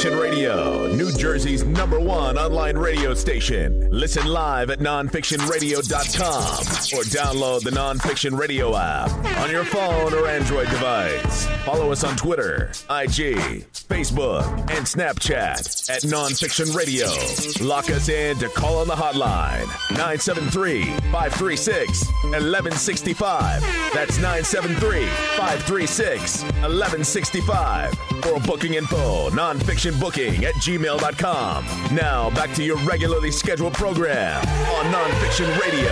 Nonfiction Radio, New Jersey's #1 online radio station. Listen live at nonfictionradio.com or download the Nonfiction Radio app on your phone or Android device. Follow us on Twitter, IG, Facebook, and Snapchat at Nonfiction Radio. Lock us in to call on the hotline, 973-536-1165. That's 973-536-1165. For booking info, nonfictionbooking@gmail.com. Now, back to your regularly scheduled program on Nonfiction Radio.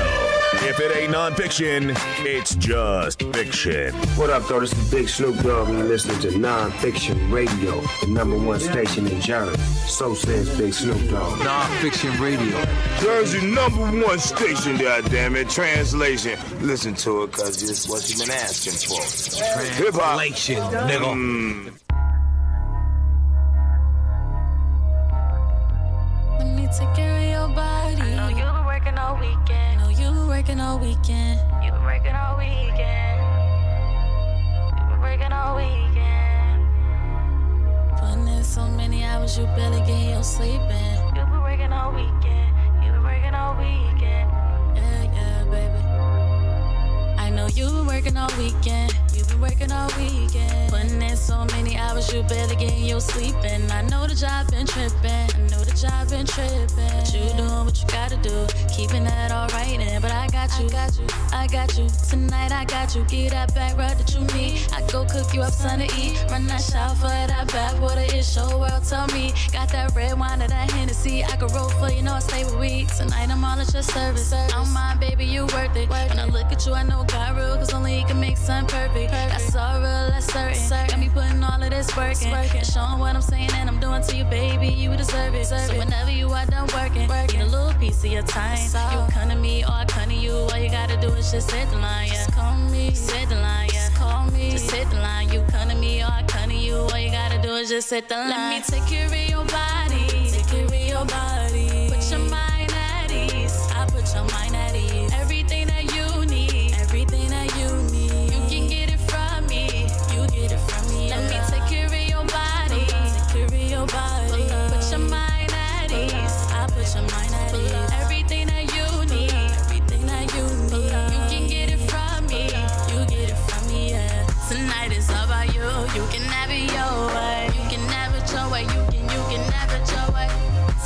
If it ain't nonfiction, it's just fiction. What up, though? This is Big Snoop Dogg, and you're listening to Nonfiction Radio, the #1 station in Jersey. So says Big Snoop Dogg. Nonfiction Radio. Jersey #1 station, goddammit. Translation. Listen to it, cause it's what you've been asking for. Hip-hop. Translation, nigga. Let me take care of your body. I know you been working all weekend. Know you been working all weekend. You been working all weekend. You been working all weekend. Putting in so many hours, you barely get your sleep in. You been working all weekend. You been working all weekend. Yeah, yeah, baby. I know you been working all weekend. You been working all weekend. Putting in so many hours, you barely getting your sleep in. I know the job been tripping. I know the job been tripping. But you doing what you gotta do, keeping that all right in. But I got you, I got you. Tonight I got you. Get that back rub that you need. I go cook you up something to eat. Run that shower for that backwater. It's your world, tell me. Got that red wine or that Hennessy. I could roll for you, know I stay with we. Tonight I'm all at your service. I don't mind, baby, you worth it. When I look at you, I know God real, cause only he can make something perfect. That's all real, that's certain. Got me putting all of this work in. And showing what I'm saying and I'm doing to you, baby. You deserve it. So whenever you are done working, get a little piece of your time. You come to me or I come to you. All you gotta do is just hit the line, yeah. Just call me, just hit the line, yeah. Just call me, just hit the line. You come to me or I come to you. All you gotta do is just hit the line. Let me take care of your body. Take care of your body. Put your mind at ease. I put your mind at ease. Everything that you need. Everything that you need. You can get it from me. You get it from me. Let me take care of your body. Take care of your body. Put your mind at ease. I put your mind at ease. Everything that you need. Everything that you need. You can get it from me. You get it from me, yeah. Tonight is all about you. You can have it your way. You can have it your way. You can have it your way.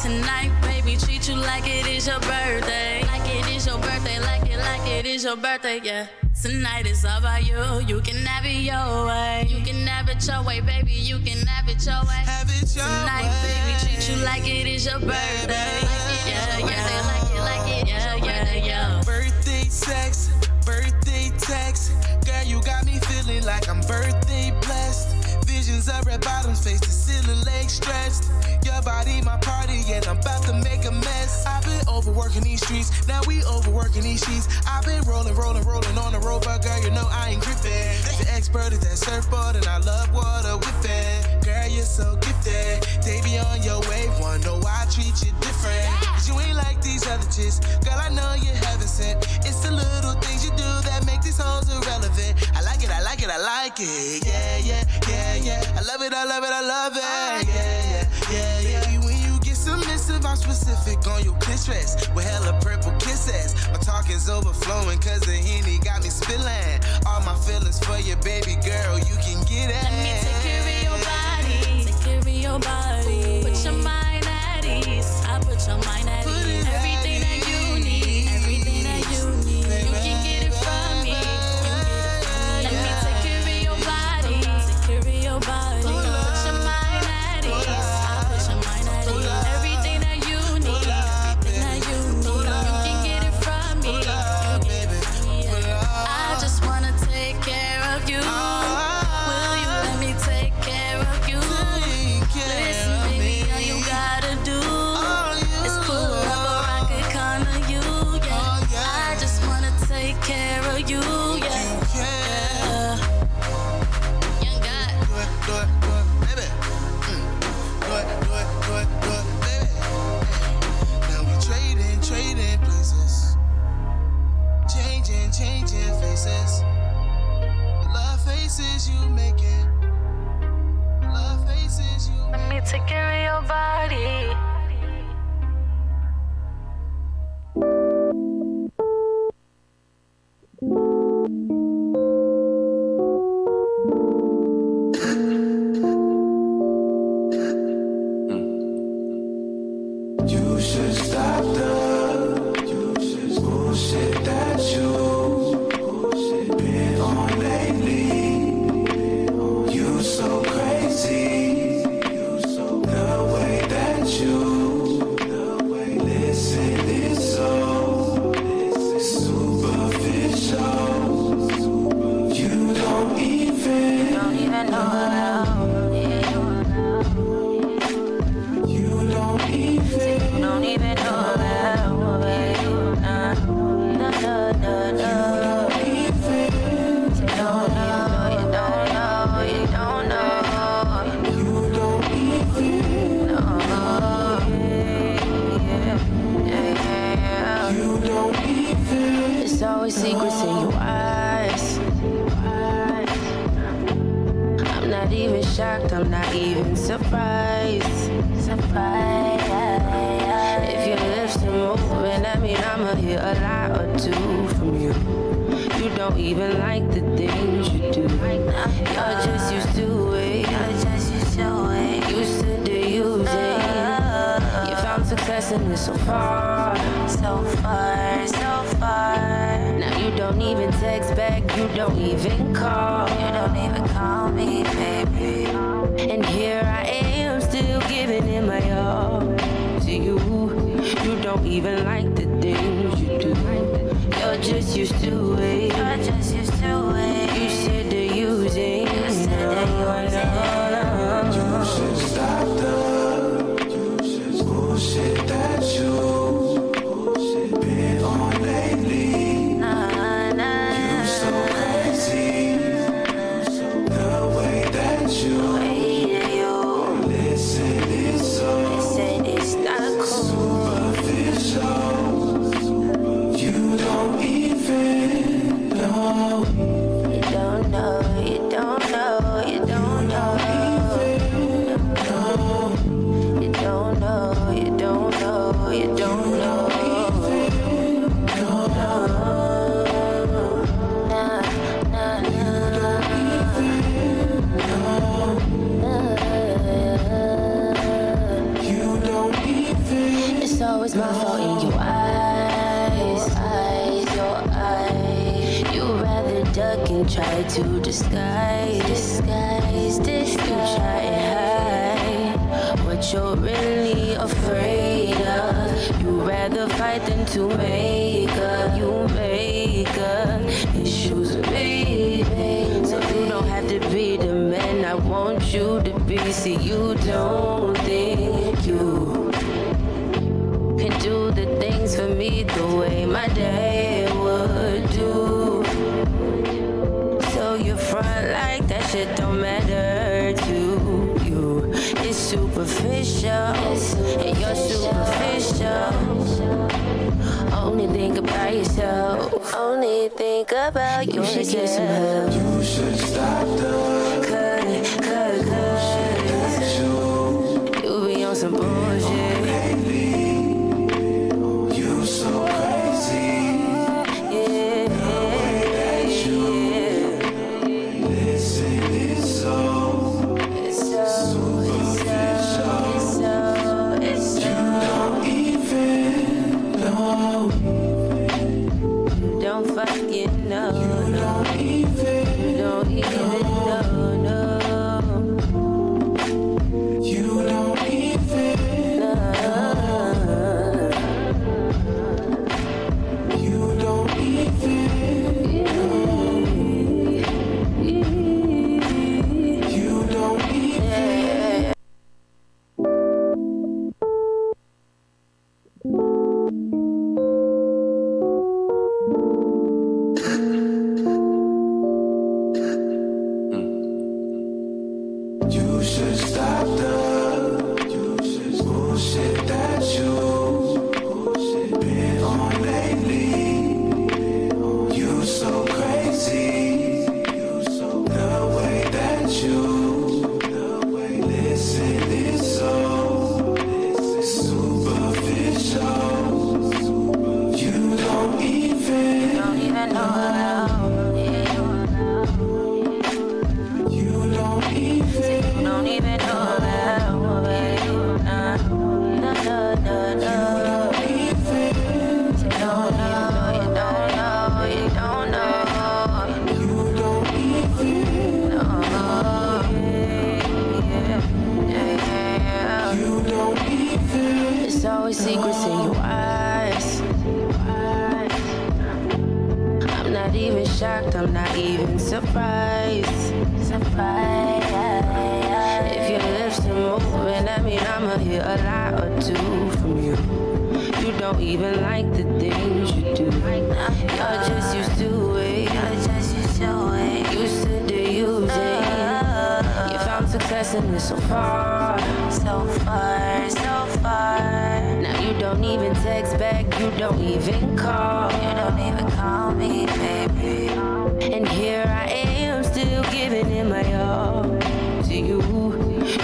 Tonight, baby, treat you like it is your birthday. Like it is your birthday. Like it is your birthday, yeah. Tonight is all about you. You can have it your way. You can have it your way, baby. You can have it your way. Have it your Tonight, way. baby, treat you like it is your birthday. Yeah, yeah, like it, yeah, yeah, yeah. Birthday sex, birthday text. Girl, you got me feeling like I'm birthday blessed. Visions of red bottoms, face the ceiling, legs stretched. Your body, my party, and I'm about to make a mess. I've been overworking these streets, now we overworking these sheets. I've been rolling on the road, but girl, you know I ain't gripping. The expert at that surfboard, and I love water whipping. Girl, you're so gifted. They be on your wave, wanna know why I treat you different. Cause you ain't like these other chicks. Girl, I know you haven't sent. It's the little things you do that make these hoes irrelevant. I like it, I like it, I like it. Yeah, yeah, yeah, yeah. I love it, I love it, I love it. Yeah, yeah, yeah, yeah. When you get submissive, I'm specific on your kiss rest. With hella purple kisses. My talk is overflowing cause the Henny got me spilling. All my feelings for you, baby girl, you can get it. Let me take care of your body. Take care of your body. Put your mind at ease. I put your mind at ease. Everything that you need. Everything that you need. You can get it from me. You get it from me. Let me take care of your body. Take care of your body. Put your mind at ease. I put your mind at ease. Everything that you need. Everything that you need. You can get it from me. You get it from me. I just wanna take care of you. Will you let me take care take care of your body. You should stop the bullshit that you been on lately. You so crazy. The way that you listen is so superficial. You don't even know. You don't even know. There's always secrets in your eyes. I'm not even shocked, I'm not even surprised. If your lips are moving, that mean I'ma hear a lie or two from you. You don't even like the things you do. You're just used to it. Used to the using. You found success in it so far. Now you don't even text back, you don't even call. You don't even call me, baby. And here I am, still giving it my all to you. You don't even like the things you do. You're just used to it. You said the using. You should stop the bullshit that you been on lately. You so crazy. The way that you listen is so superficial. You don't even know. You don't know. You don't know. You don't know. You don't know. You don't know. You don't know. It's always my fault in your eyes. You rather duck and try to disguise. You try and hide what you're really afraid of. You rather fight than to make up. You make up issues with me, so you don't have to be the man I want you to be. See, you don't think you can do the things for me the way my dad would do. So you front like that shit don't matter to you. It's superficial, and you're superficial. Only think about yourself. Only think about yourself. You should get some help. You should stop the cut. You be on some bullshit. Don't fucking know. You don't even know. There's always secrets in your eyes. I'm not even shocked, I'm not even surprised. If your lips are moving, that mean I'ma hear a lie or two from you. You don't even like the things you do. You're just used to it. You said to use it. You found success in this so far. Now you don't even text back, you don't even call. Me, baby. And here I am, still giving it my all to you.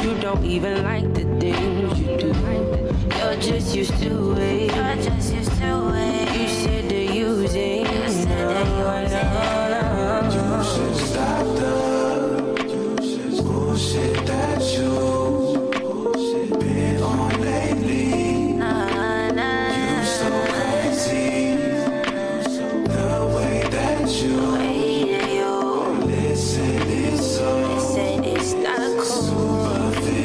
You don't even like the things you do. You're just used to it. You said to use it. You should stop the bullshit that you been on lately. You so crazy. The way that you listen is so superficial.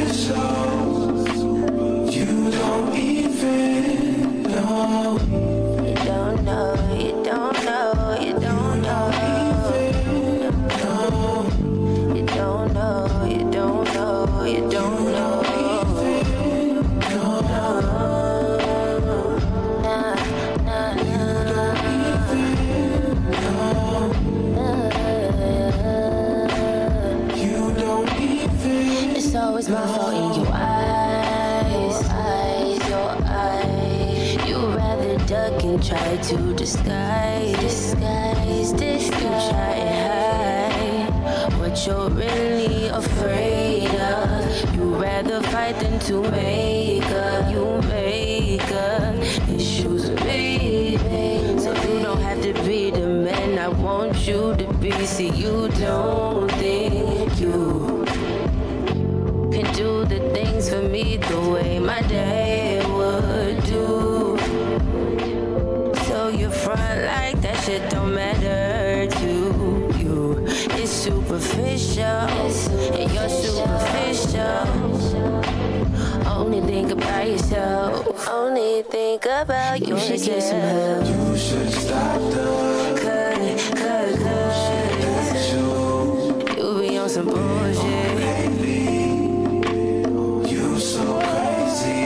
You don't even know. You don't know. You don't know. You don't know. You don't know. You don't know. You don't know. It's always my fault in your eyes. You rather duck and try to disguise this. You try and hide what you're really afraid of. You rather fight than to make up. You make up issues with me, so you don't have to be the man I want you to be. See, you don't think you can do the things for me the way my dad would do. So you front like that shit don't matter to you. It's superficial, and you're superficial. Only think about yourself. Only think about you. You should get some help. You should stop the cut. You be on some bullshit. So crazy,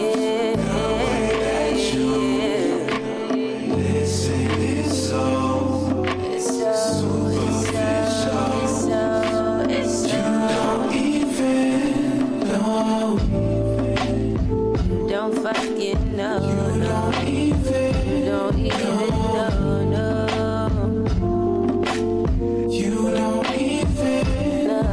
yeah. The way that you listen is so superficial. You don't even know. You don't fucking know. You don't even know. No. You don't even know.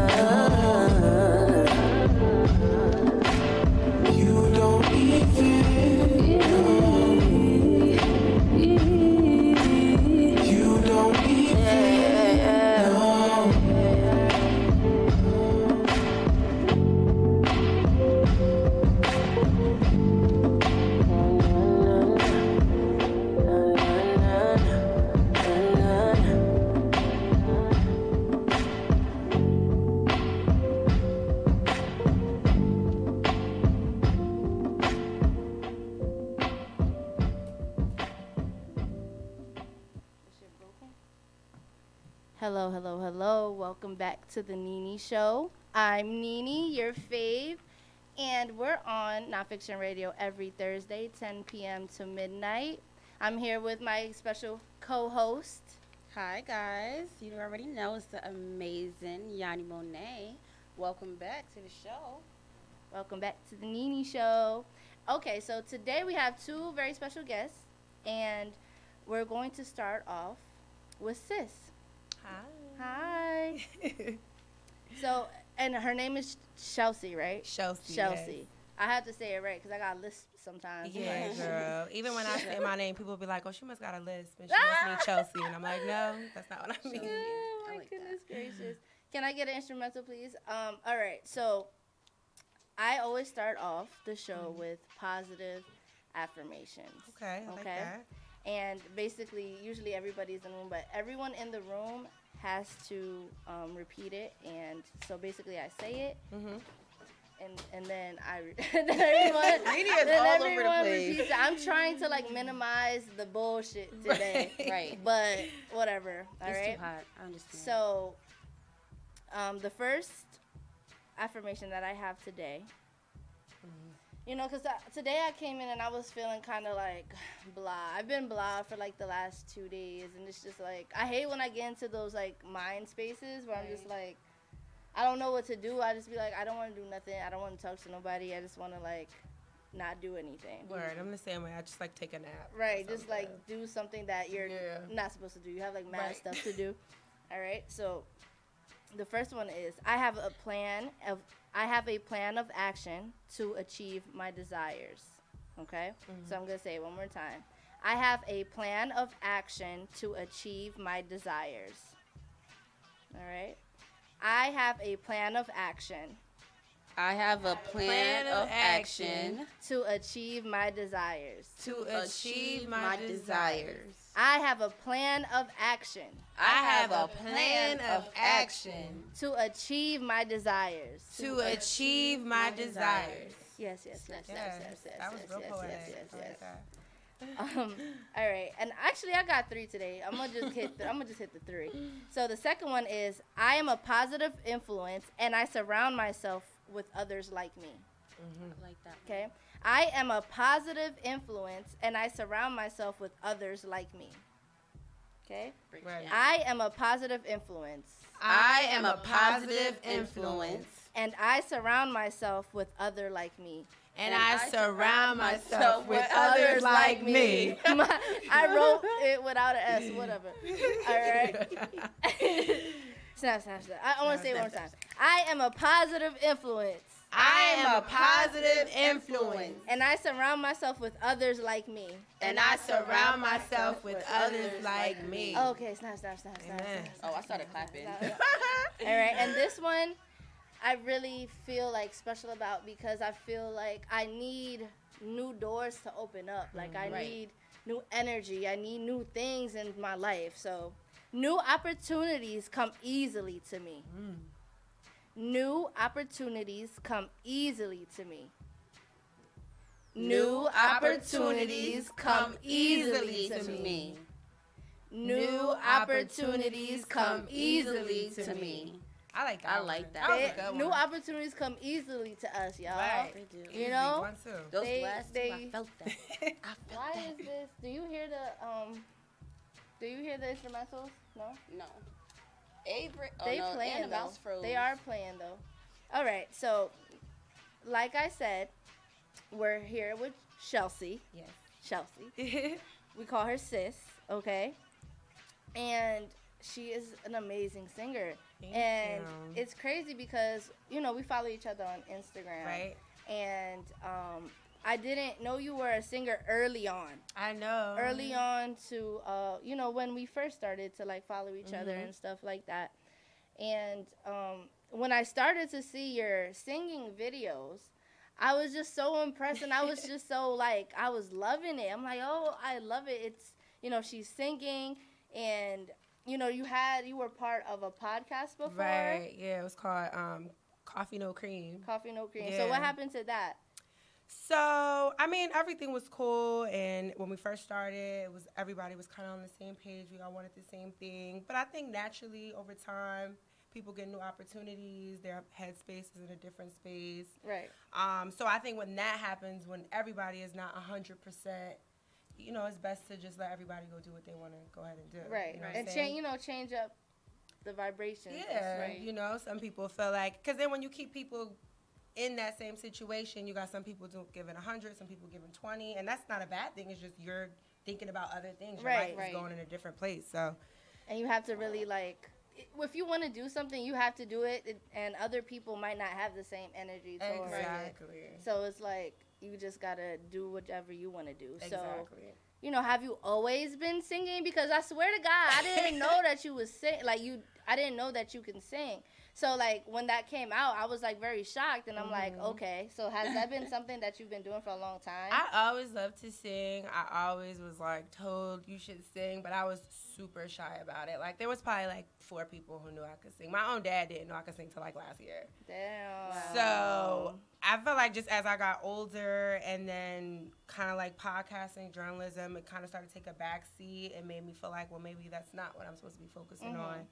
Hello. Welcome back to the Nene Show. I'm Nene, your fave, and we're on Nonfiction Radio every Thursday, 10 p.m. to midnight. I'm here with my special co-host. Hi, guys. You already know it's the amazing Yanni Monet. Welcome back to the show. Welcome back to the Nene Show. Okay, so today we have two very special guests, and we're going to start off with Sis. Hi. So, and her name is Chelsea, right? Chelsea. Yes. I have to say it right because I got a lisp sometimes. Yeah, girl. Even when I say my name, people will be like, "Oh, she must got a lisp," and she must mean Chelsea, and I'm like, "No, that's not what I mean." Oh my goodness gracious! Can I get an instrumental, please? All right. So, I always start off the show with positive affirmations. Okay. I like that. And basically, usually everybody's in the room, but everyone in the room has to repeat it. And so basically I say it, and and then then everyone, Nene is all over the place. repeats it. I'm trying to like minimize the bullshit today, Right. But whatever. All It's right. too hot. I understand. So, the first affirmation that I have today, you know, because today I came in and I was feeling kind of like blah. I've been blah for like the last 2 days, and it's just like I hate when I get into those like mind spaces where I'm just like, I don't know what to do. I just be like, I don't want to do nothing. I don't want to talk to nobody. I just want to like not do anything. Word, I'm the same way. I just like take a nap. Right, just like do something that you're not supposed to do. You have like mad stuff to do. All right, so the first one is I have a plan of action to achieve my desires. Okay, so I'm gonna say it one more time. I have a plan of action to achieve my desires. All right. I have a plan of action. I have a plan of action to achieve my desires. To achieve my desires. I have a plan of action. I have a plan of action to achieve my desires. To achieve my desires. Yes. That was real poetic. Yes. All right, and actually I got 3 today. I'm gonna just hit the 3. So the second one is I am a positive influence and I surround myself with others like me. I like that. Okay, I am a positive influence and I surround myself with others like me. Okay, Right. I am a positive influence. I am a positive influence. And I surround myself with others like me. And I surround myself with others like me. I wrote it without an S, whatever. All right. Snap. I want to say it one more time. I am a positive influence. I am a positive influence. And I surround myself with others like me. And I surround myself with others like me. Okay, snap. Oh, I started clapping. All right, and this one I really feel like special about because I feel like I need new doors to open up. Like I need new energy. I need new things in my life. So new opportunities come easily to me. New opportunities come easily to me. New opportunities come easily to me. New opportunities come easily to me. I like that. I like that. That was a good one. New opportunities come easily to us, y'all. Right. They do. You know? One, too. Those They- last they- two, I felt that. Why is this? Do you hear the instrumentals? No. No. Avery. Oh, They no, playing Annabelle's though. froze. They are playing though. All right. So, like I said, we're here with Chelsea. Yes. Chelsea. We call her Sis. Okay. And she is an amazing singer. Thank you. It's crazy because we follow each other on Instagram. Right. And I didn't know you were a singer early on. I know. Early on to when we first started to like follow each other and stuff like that. And when I started to see your singing videos, I was just so impressed, and I was just so like I was loving it. I'm like, oh, I love it. It's she's singing, and you were part of a podcast before. Right. Yeah, it was called Coffee No Cream. Coffee No Cream. Yeah. So what happened to that? So, I mean, everything was cool, and when we first started, everybody was kind of on the same page. We all wanted the same thing. But I think naturally, over time, people get new opportunities. Their headspace is in a different space. Right. So I think when that happens, when everybody is not 100%, it's best to just let everybody go do what they want to go ahead and do. Right. You know what And I'm saying? change up the vibrations. Yeah, Right. Some people feel like, because then when you keep people in that same situation, you got some people giving 100, some people giving 20, and that's not a bad thing. It's just you're thinking about other things. Your life is going in a different place. So, and you have to really if you want to do something, you have to do it, and other people might not have the same energy towards exactly. it. So it's like you just gotta do whatever you want to do. Exactly. So, have you always been singing? Because I swear to God, I didn't know that you was sing. I didn't know that you can sing. So, like, when that came out, I was, like, very shocked. And I'm like, okay. So, has that been something that you've been doing for a long time? I always loved to sing. I always was, like, told you should sing. But I was super shy about it. Like, there was probably, like, 4 people who knew I could sing. My own dad didn't know I could sing till, like, last year. Damn. So, I felt like just as I got older and then kind of, like, podcasting, journalism, it kind of started to take a backseat. It made me feel like, well, maybe that's not what I'm supposed to be focusing on.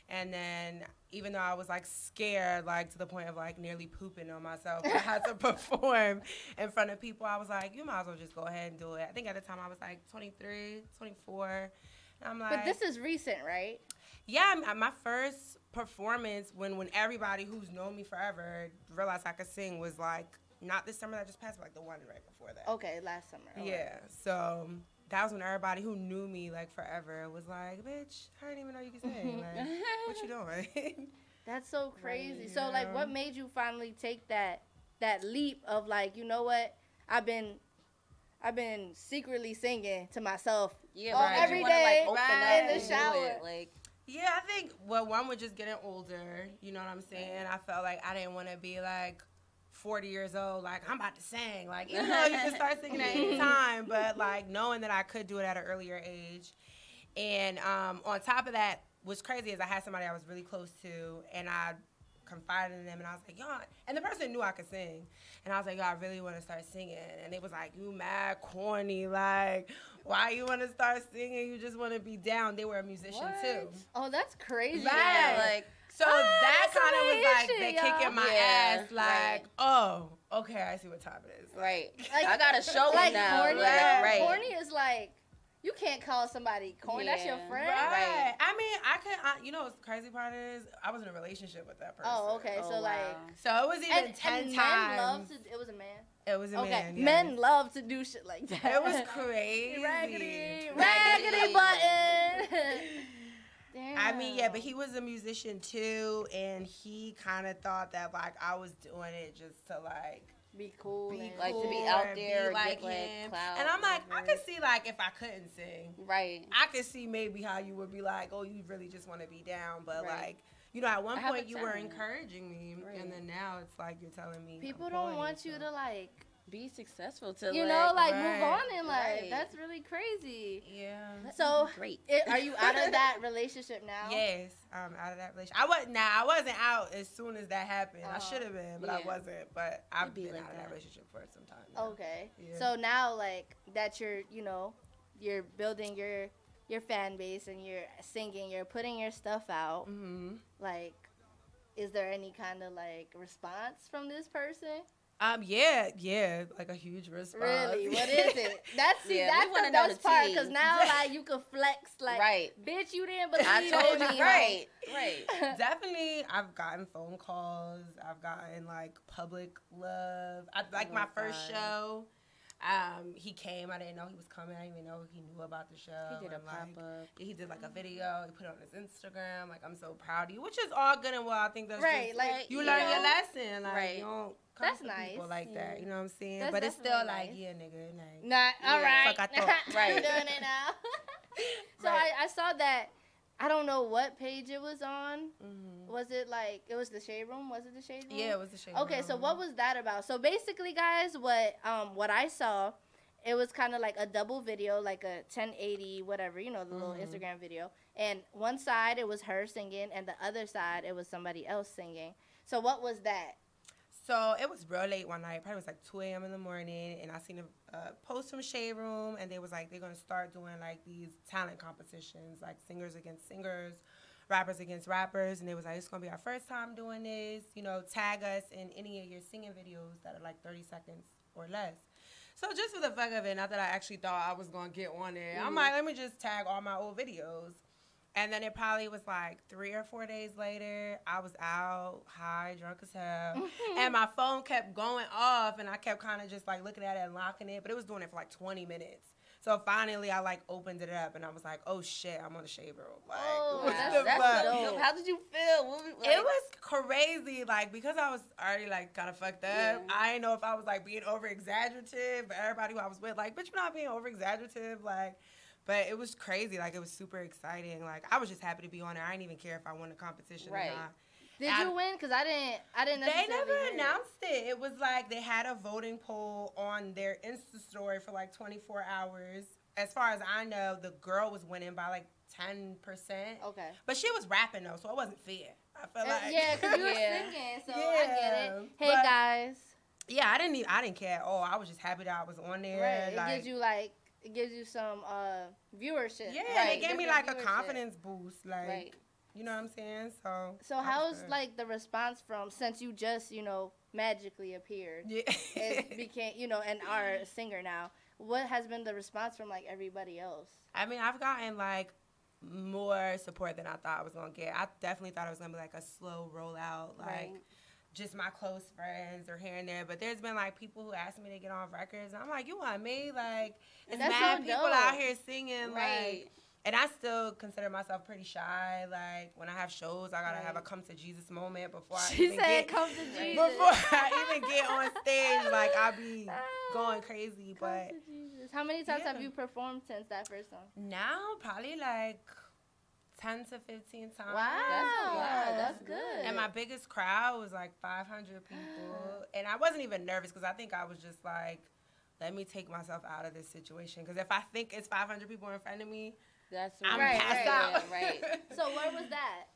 And then, even though I was, like, scared, like, to the point of, like, nearly pooping on myself, I had to perform in front of people, I was like, you might as well just go ahead and do it. I think at the time I was, like, 23, 24. And I'm like... But this is recent, right? Yeah, my first performance when everybody who's known me forever realized I could sing was, like, not this summer that just passed, but, like, the one right before that. Okay, last summer. Yeah, so... That was when everybody who knew me, like, forever was like, bitch, I didn't even know you could sing. Like, what you doing? That's so crazy. So, like, what made you finally take that leap of, like, you know what? I've been secretly singing to myself every day in the shower. Yeah, I think, well, one was just getting older. You know what I'm saying? I felt like I didn't want to be, like, 40 years old, like, I'm about to sing. Like, even though you can start singing at any time, but, like, knowing that I could do it at an earlier age. And on top of that, what's crazy is I had somebody I was really close to, and I confided in them, and I was like, yo, and the person knew I could sing. And I was like, yo, I really want to start singing. And they was like, you mad corny, like, why you want to start singing? You just want to be down. They were a musician, too. Oh, that's crazy. Right. Like, so that kind of was like the kick in my ass, like, oh, okay, I see what time it is. Right. Like, I got a show like now. Corny, Right. Corny is like, you can't call somebody corny. That's your friend. Right. I mean, I could, you know what the crazy part is? I was in a relationship with that person. Oh, okay. So, like. So it was even 10 times. It was a man? It was a man, yes. Men love to do shit like that. It was crazy. Raggedy button. Damn. I mean, yeah, but he was a musician too, and he kind of thought that, like, I was doing it just to, like, be cool. Like, to be out there, be like get, like, him. clout. And I'm like, I could see, like, if I couldn't sing. Right. I could see maybe how you would be like, oh, you really just want to be down. But, like, you know, at one point you were encouraging me, and then now it's like you're telling me. People don't want you to, like, be successful to, you know, like move on in life. That's really crazy. Yeah. So great. Are you out of that relationship now? Yes, I'm out of that relationship. I wasn't out as soon as that happened. I should have been, but I wasn't. But I've been out of that relationship for some time now. Okay. Yeah. So now, like, that you're, you know, you're building your fan base and you're singing, you're putting your stuff out. Mm-hmm. Like, is there any kind of, like, response from this person? Yeah, like a huge response. Really? What is it? That's the best part, because now, like, you can flex, like, bitch, you didn't believe I told me. You, right. Definitely, I've gotten phone calls. I've gotten, like, public love. My first show, he came. I didn't know he was coming. I didn't even know he knew about the show. He did a pop-up. He did, like, a video. He put it on his Instagram. Like, I'm so proud of you, which is all good and well. I think that's just, like, you learn your lesson. Like, you don't come that's to nice. people like that. You know what I'm saying? That's but it's still nice. like, yeah, nigga. Like, not all right. Fuck, I thought. Right. Doing it now. So I saw that. I don't know what page it was on. Mm-hmm. Was it like, it was the Shade Room? Was it the Shade Room? Yeah, it was the Shade Room. Okay, so what was that about? So basically, guys, what I saw, it was kind of like a double video, like a 1080, whatever, you know, the little Instagram video. And one side, it was her singing, and the other side, it was somebody else singing. So what was that? So it was real late one night. Probably was like 2 a.m. in the morning, and I seen a post from Shade Room, and they was like, they're going to start doing, like, these talent competitions, like singers against singers, rappers against rappers, and they was like, it's going to be our first time doing this. You know, tag us in any of your singing videos that are, like, 30 seconds or less. So just for the fuck of it, not that I actually thought I was going to get on there, I'm like, let me just tag all my old videos. And then it probably was like 3 or 4 days later, I was out, high, drunk as hell, and my phone kept going off, and I kept kind of just, like, looking at it and locking it, but it was doing it for, like, 20 minutes. So finally, I, like, opened it up, and I was like, oh, shit, I'm on the Shade Room. Like, that's dope. How did you feel? It was crazy, like, because I was already, like, kind of fucked up. I didn't know if I was, like, being over-exaggerative, but everybody who I was with, like, bitch, you're not being over-exaggerative, like... But it was crazy. Like, it was super exciting. Like, I was just happy to be on there. I didn't even care if I won the competition or not. Did you win? Because I didn't. They never announced it. It was like they had a voting poll on their Insta story for like 24 hours. As far as I know, the girl was winning by like 10%. Okay. But she was rapping though, so it wasn't fair. I feel like. Yeah, because you were singing, so I get it. Hey guys. Yeah, I didn't care at all. I was just happy that I was on there. Right. It gives you some viewership. Yeah, it gave me like a confidence boost. Like, you know what I'm saying? So how's like the response from, since you just, magically appeared? Yeah. It became, and are a singer now. What has been the response from like everybody else? I mean, I've gotten like more support than I thought I was gonna get. I definitely thought it was gonna be like a slow rollout, like just my close friends or here and there. But there's been like people who ask me to get on records, and I'm like, you want me? Like, it's mad people out here singing, like. And I still consider myself pretty shy. Like, when I have shows, I gotta have a come to Jesus moment before I even get come to Jesus. Before I even get on stage. Like, I be going crazy. But how many times have you performed since that first song? Now, probably like 10 to 15 times. Wow, that's good. And my biggest crowd was like 500 people. And I wasn't even nervous because I think I was just like, let me take myself out of this situation. Because if I think it's 500 people in front of me, I'm passed out. So where was that?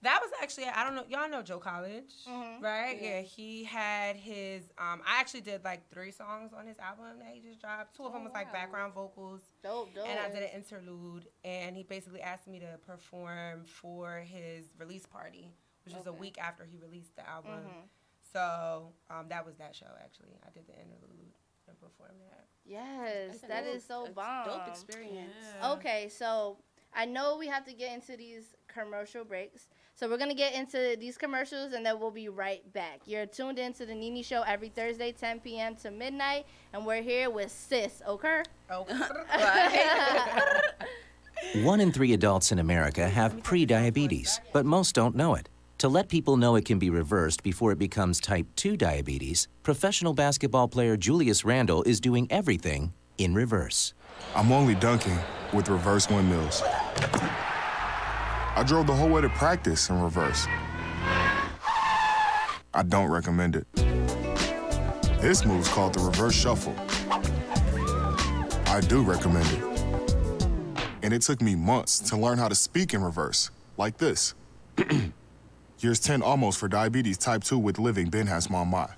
That was actually, I don't know, y'all know Joe College, right? Yeah, he had his, I actually did like 3 songs on his album that he just dropped. 2 of them was like background vocals. Dope. And I did an interlude, and he basically asked me to perform for his release party, which was a week after he released the album. So that was that show, actually. I did the interlude and performed that. Yes, that is so bomb. Dope experience. Yeah. Okay, so I know we have to get into these commercial breaks. So we're going to get into these commercials, and then we'll be right back. You're tuned in to the Nene Show every Thursday, 10 p.m. to midnight, and we're here with Sis Oker. 1 in 3 adults in America have pre-diabetes, but most don't know it. To let people know it can be reversed before it becomes type 2 diabetes, professional basketball player Julius Randle is doing everything in reverse. I'm only dunking with reverse windmills. I drove the whole way to practice in reverse. I don't recommend it. This move's called the reverse shuffle. I do recommend it. And it took me months to learn how to speak in reverse, like this. Years 10 almost for diabetes type 2 with living Ben has mama.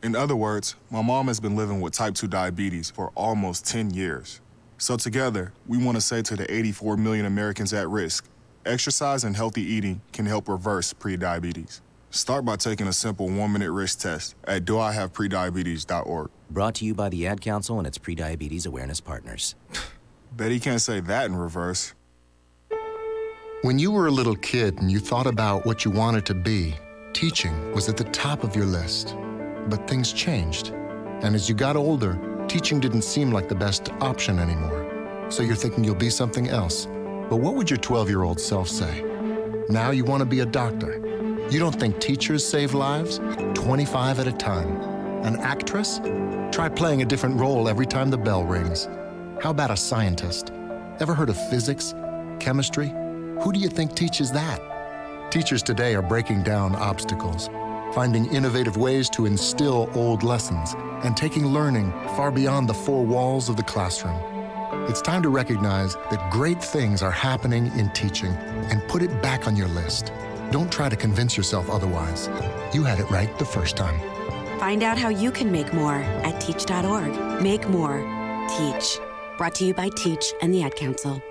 In other words, my mom has been living with type 2 diabetes for almost 10 years. So together, we want to say to the 84 million Americans at risk, exercise and healthy eating can help reverse prediabetes. Start by taking a simple 1-minute risk test at doihaveprediabetes.org. Brought to you by the Ad Council and its pre-diabetes awareness partners. Bet he can't say that in reverse. When you were a little kid and you thought about what you wanted to be, teaching was at the top of your list. But things changed. And as you got older, teaching didn't seem like the best option anymore. So you're thinking you'll be something else. But what would your 12-year-old self say? Now you want to be a doctor. You don't think teachers save lives? 25 at a time. An actress? Try playing a different role every time the bell rings. How about a scientist? Ever heard of physics? Chemistry? Who do you think teaches that? Teachers today are breaking down obstacles, finding innovative ways to instill old lessons, and taking learning far beyond the 4 walls of the classroom. It's time to recognize that great things are happening in teaching and put it back on your list. Don't try to convince yourself otherwise. You had it right the first time. Find out how you can make more at teach.org. Make more. Teach. Brought to you by Teach and the Ad Council.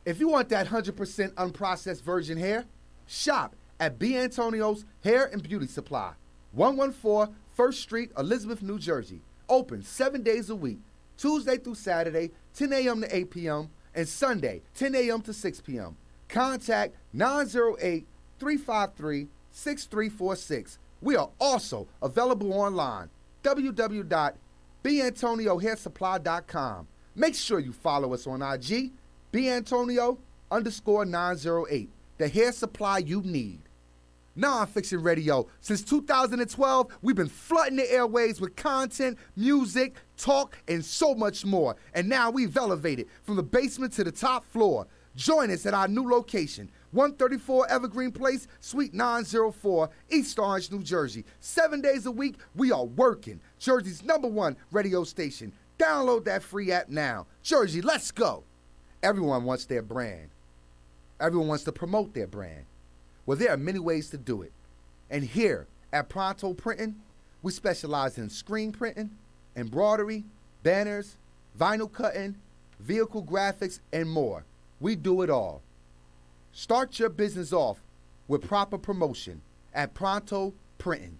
If you want that 100% unprocessed virgin hair, shop at B. Antonio's Hair and Beauty Supply, 114 1st Street, Elizabeth, New Jersey. Open 7 days a week, Tuesday through Saturday, 10 a.m. to 8 p.m., and Sunday, 10 a.m. to 6 p.m. Contact 908-353-6346. We are also available online, www.bantoniohairsupply.com. Make sure you follow us on IG, BAntonio_908, the hair supply you need. Nonfiction Radio. Since 2012, we've been flooding the airwaves with content, music, talk, and so much more. And now we've elevated from the basement to the top floor. Join us at our new location, 134 Evergreen Place, Suite 904, East Orange, New Jersey. 7 days a week, we are working. Jersey's #1 radio station. Download that free app now. Jersey, let's go. Everyone wants their brand. Everyone wants to promote their brand. Well, there are many ways to do it. And here at Pronto Printing, we specialize in screen printing, embroidery, banners, vinyl cutting, vehicle graphics, and more. We do it all. Start your business off with proper promotion at Pronto Printing,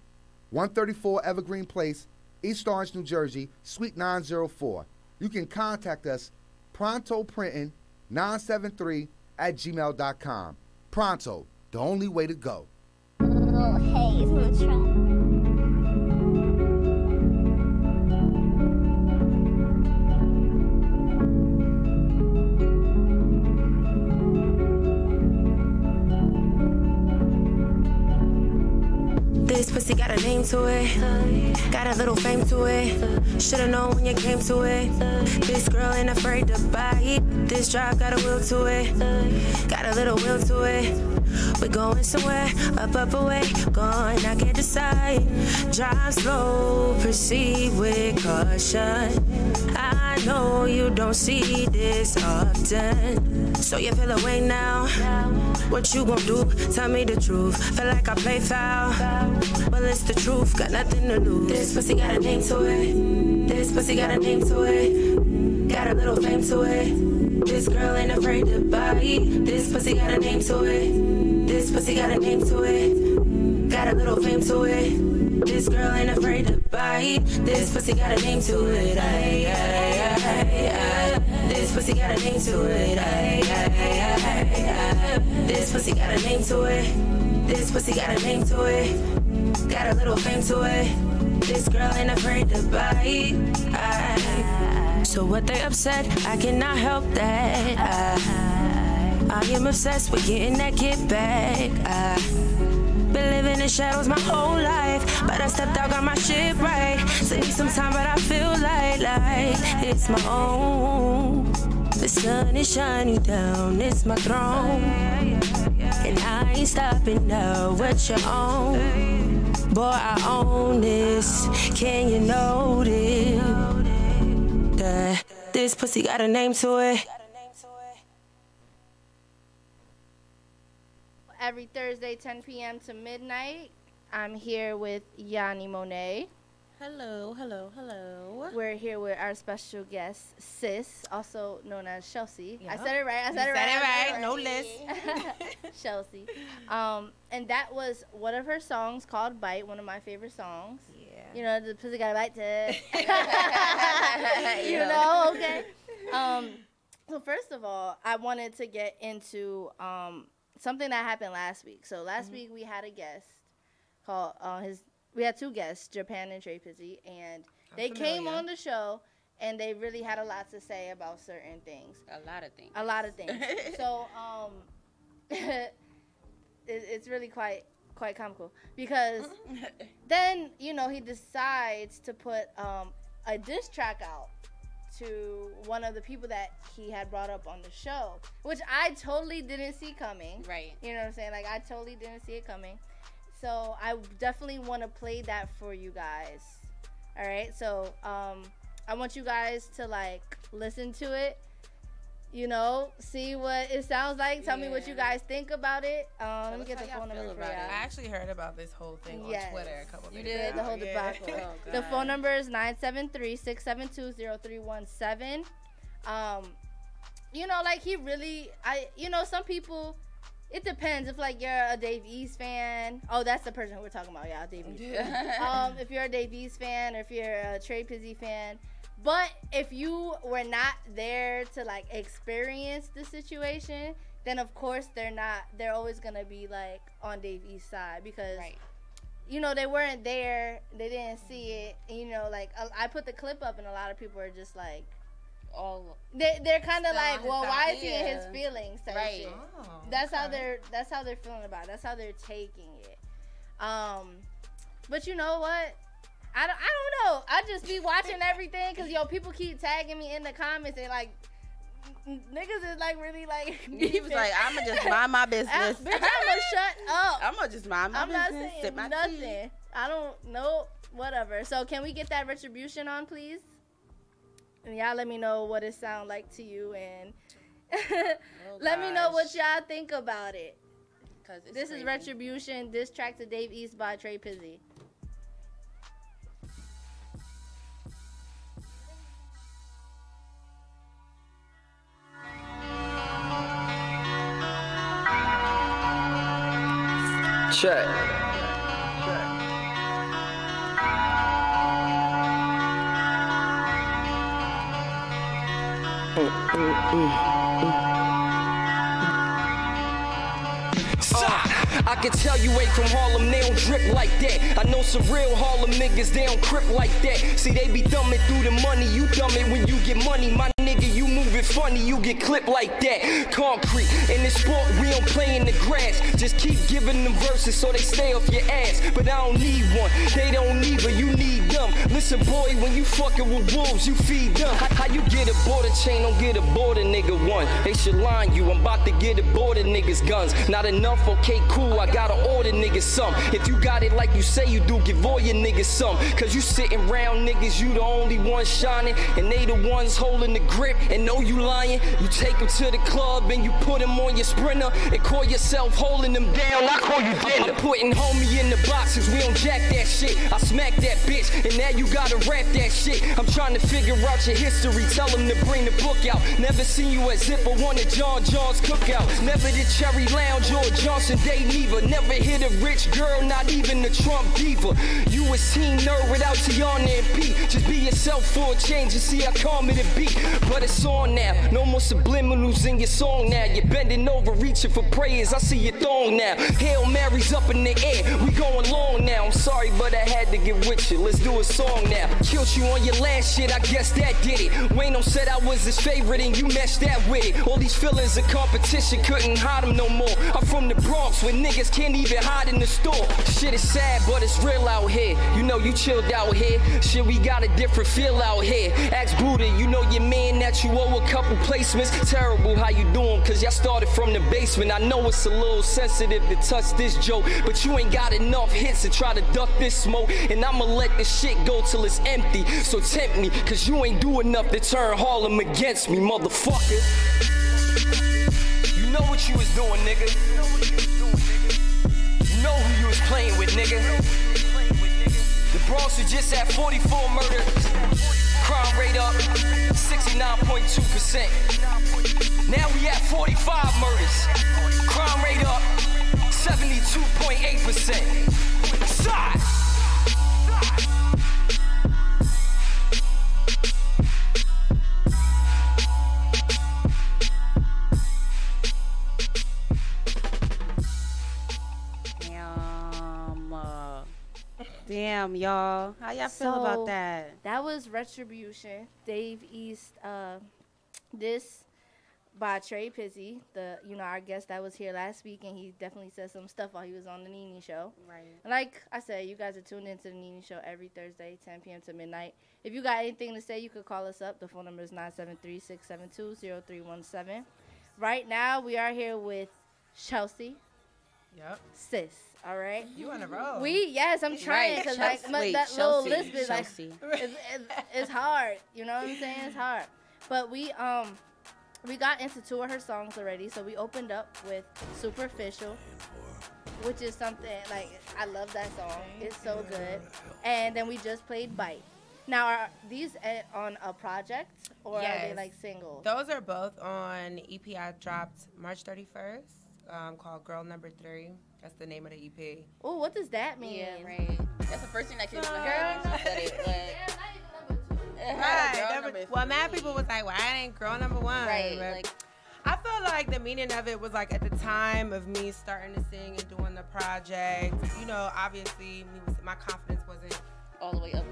134 Evergreen Place, East Orange, New Jersey, Suite 904. You can contact us, prontoprinting973@gmail.com. Pronto, the only way to go. Oh, hey, it's my trunk. This pussy got a name to it, got a little fame to it. Should've known when you came to it. This girl ain't afraid to bite. This drive got a will to it, got a little will to it. We going somewhere, up, away, gone, I can't decide. Drive slow, proceed with caution. I know you don't see this often, so you feel away now. What you gon' do? Tell me the truth. Feel like I play foul, well it's the truth, got nothing to lose. This pussy got a name to it, this pussy got a name to it, got a little fame to it. This girl ain't afraid to bite. This pussy got a name to it, this pussy got a name to it, got a little fame to it. This girl ain't afraid to bite. This pussy got a name to it. This pussy got a name to it. This pussy got a name to it. This pussy got a name to it, got a little fame to it. This girl ain't afraid to bite. So what they upset, I cannot help that. I am obsessed with getting that get back. Been living in shadows my whole life, but I stepped out, got my shit right. Took me some time, but I feel like it's my own. The sun is shining down, it's my throne, and I ain't stopping now. What you own? Boy, I own this. Can you notice that this pussy got a name to it? Every Thursday, 10 p.m. to midnight, I'm here with Yanni Monet. Hello, hello, hello. We're here with our special guest, Sis, also known as Chelsea. Yep. I said it right. You said it right. No list. Chelsea. And that was one of her songs called Bite, one of my favorite songs. Yeah. You know, the pussy got a bite to you know, okay. So first of all, I wanted to get into something that happened last week. So last week we had a guest called we had two guests, Japan and Trey Pizzy, and they came on the show and they really had a lot to say about certain things. A lot of things. A lot of things. So it's really quite comical because then, you know, he decides to put a diss track out to one of the people that he had brought up on the show, which I totally didn't see coming. Right. You know what I'm saying? Like, I totally didn't see it coming. So I definitely want to play that for you guys. All right? So I want you guys to, like, listen to it, you know, see what it sounds like. Tell me what you guys think about it. Let me get the phone number for you. I actually heard about this whole thing on Twitter a couple days ago. You did? The whole debacle. Oh, the phone number is 973-672-0317. You know, like, he really, you know, some people, it depends if, like, you're a Dave East fan. Oh, that's the person who we're talking about, yeah, Dave East. If you're a Dave East fan or if you're a Trey Pizzy fan. But if you were not there to, like, experience the situation, then, of course, they're always going to be, like, on Dave East's side because, you know, they weren't there. They didn't see it. And, you know, like, I put the clip up and a lot of people are just, like, they're kind of like, well, why is he in his feelings? Type shit. That's how they're feeling about it. That's how they're taking it. But you know what? I don't know. I just be watching everything because, yo, people keep tagging me in the comments and, like, niggas is like really like. He was like, I'ma just mind my business. Bitch, I'ma shut up. I'ma just mind my business. I'm not saying nothing. I don't know. Whatever. So can we get that retribution on, please? And y'all let me know what it sound like to you, and let me know what y'all think about it. This is Retribution, diss track to Dave East by Trey Pizzy. Check. I can tell you ain't from Harlem, they don't drip like that. I know some real Harlem niggas, they don't crip like that. See, they be thumbing through the money, you thumb it when you get money. My nigga, you moving funny, you get clipped like that. Concrete, in this sport, we don't play in the grass. Just keep giving them verses so they stay off your ass. But I don't need one, they don't either, you need them. Listen, boy, when you fucking with wolves, you feed them. How you get a border chain, don't get a border nigga one. They should line you, I'm about to get a border niggas guns. Not enough, okay, cool, I gotta order niggas some. If you got it like you say you do, give all your niggas some. Cause you sitting round niggas, you the only one shining. And they the ones holding the grip and know you lying. You take them to the club and you put them on your Sprinter and call yourself holding them down, I call you dinner. I'm putting homie in the boxes, we don't jack that shit. I smack that bitch and now you gotta rap that shit. I'm trying to figure out your history, tell them to bring the book out. Never seen you at Zipper, one of John John's cookout. Never the Cherry Lounge or Johnson Day neither. Never hit a rich girl, not even the Trump diva. You a teen nerd without Tiana and P. Just be yourself for a change and see how calm it'll be. But it's on now, no more subliminals in your song now. You're bending over, reaching for prayers, I see your thong now. Hail Mary's up in the air, we going long now. I'm sorry, but I had to get with you, let's do a song now. Killed you on your last shit, I guess that did it. Wayno said I was his favorite and you matched that with it. All these feelings of competition, couldn't hide them no more. I'm from the Bronx where niggas can't even hide in the store. Shit is sad, but it's real out here. You know you chilled out here. Shit, we got a different feel out here. Ask Buddha, you know your man that you owe a couple placements. Terrible how you doing, cause y'all started from the basement. I know it's a little sensitive to touch this joke, but you ain't got enough hits to try to duck this smoke. And I'ma let this shit go till it's empty. So tempt me, cause you ain't do enough to turn Harlem against me, motherfucker. You know what you was doing, nigga. You know who you was playing with, nigga. The Bronx was just at 44 murders. Crime rate up 69.2%. Now we at 45 murders. Crime rate up 72.8%. Side. Damn, y'all. How y'all feel about that? That was Retribution. Dave East, this by Trey Pizzy, our guest that was here last week, and he definitely said some stuff while he was on the Nene Show. Right. And like I said, you guys are tuned into the Nene Show every Thursday, 10 p.m. to midnight. If you got anything to say, you could call us up. The phone number is 973-672-0317. Right now, we are here with Chelsea. Yep. Sis. All right. You on the road. Yes, I'm trying because that little list is like it's hard. You know what I'm saying? It's hard. But we got into 2 of her songs already. So we opened up with Superficial, which is something like I love that song. It's so good. And then we just played Bite. Now, are these on a project or are they like singles? Those are both on EP I dropped March 31st. Called Girl Number 3. That's the name of the EP. Oh, what does that mean? Yeah, right. That's the first thing that came to my head when she said it. Right. Well, mad people was like, well, I ain't Girl Number 1. Right. Like, I feel like the meaning of it was like at the time of me starting to sing and doing the project. You know, obviously, my confidence wasn't all the way up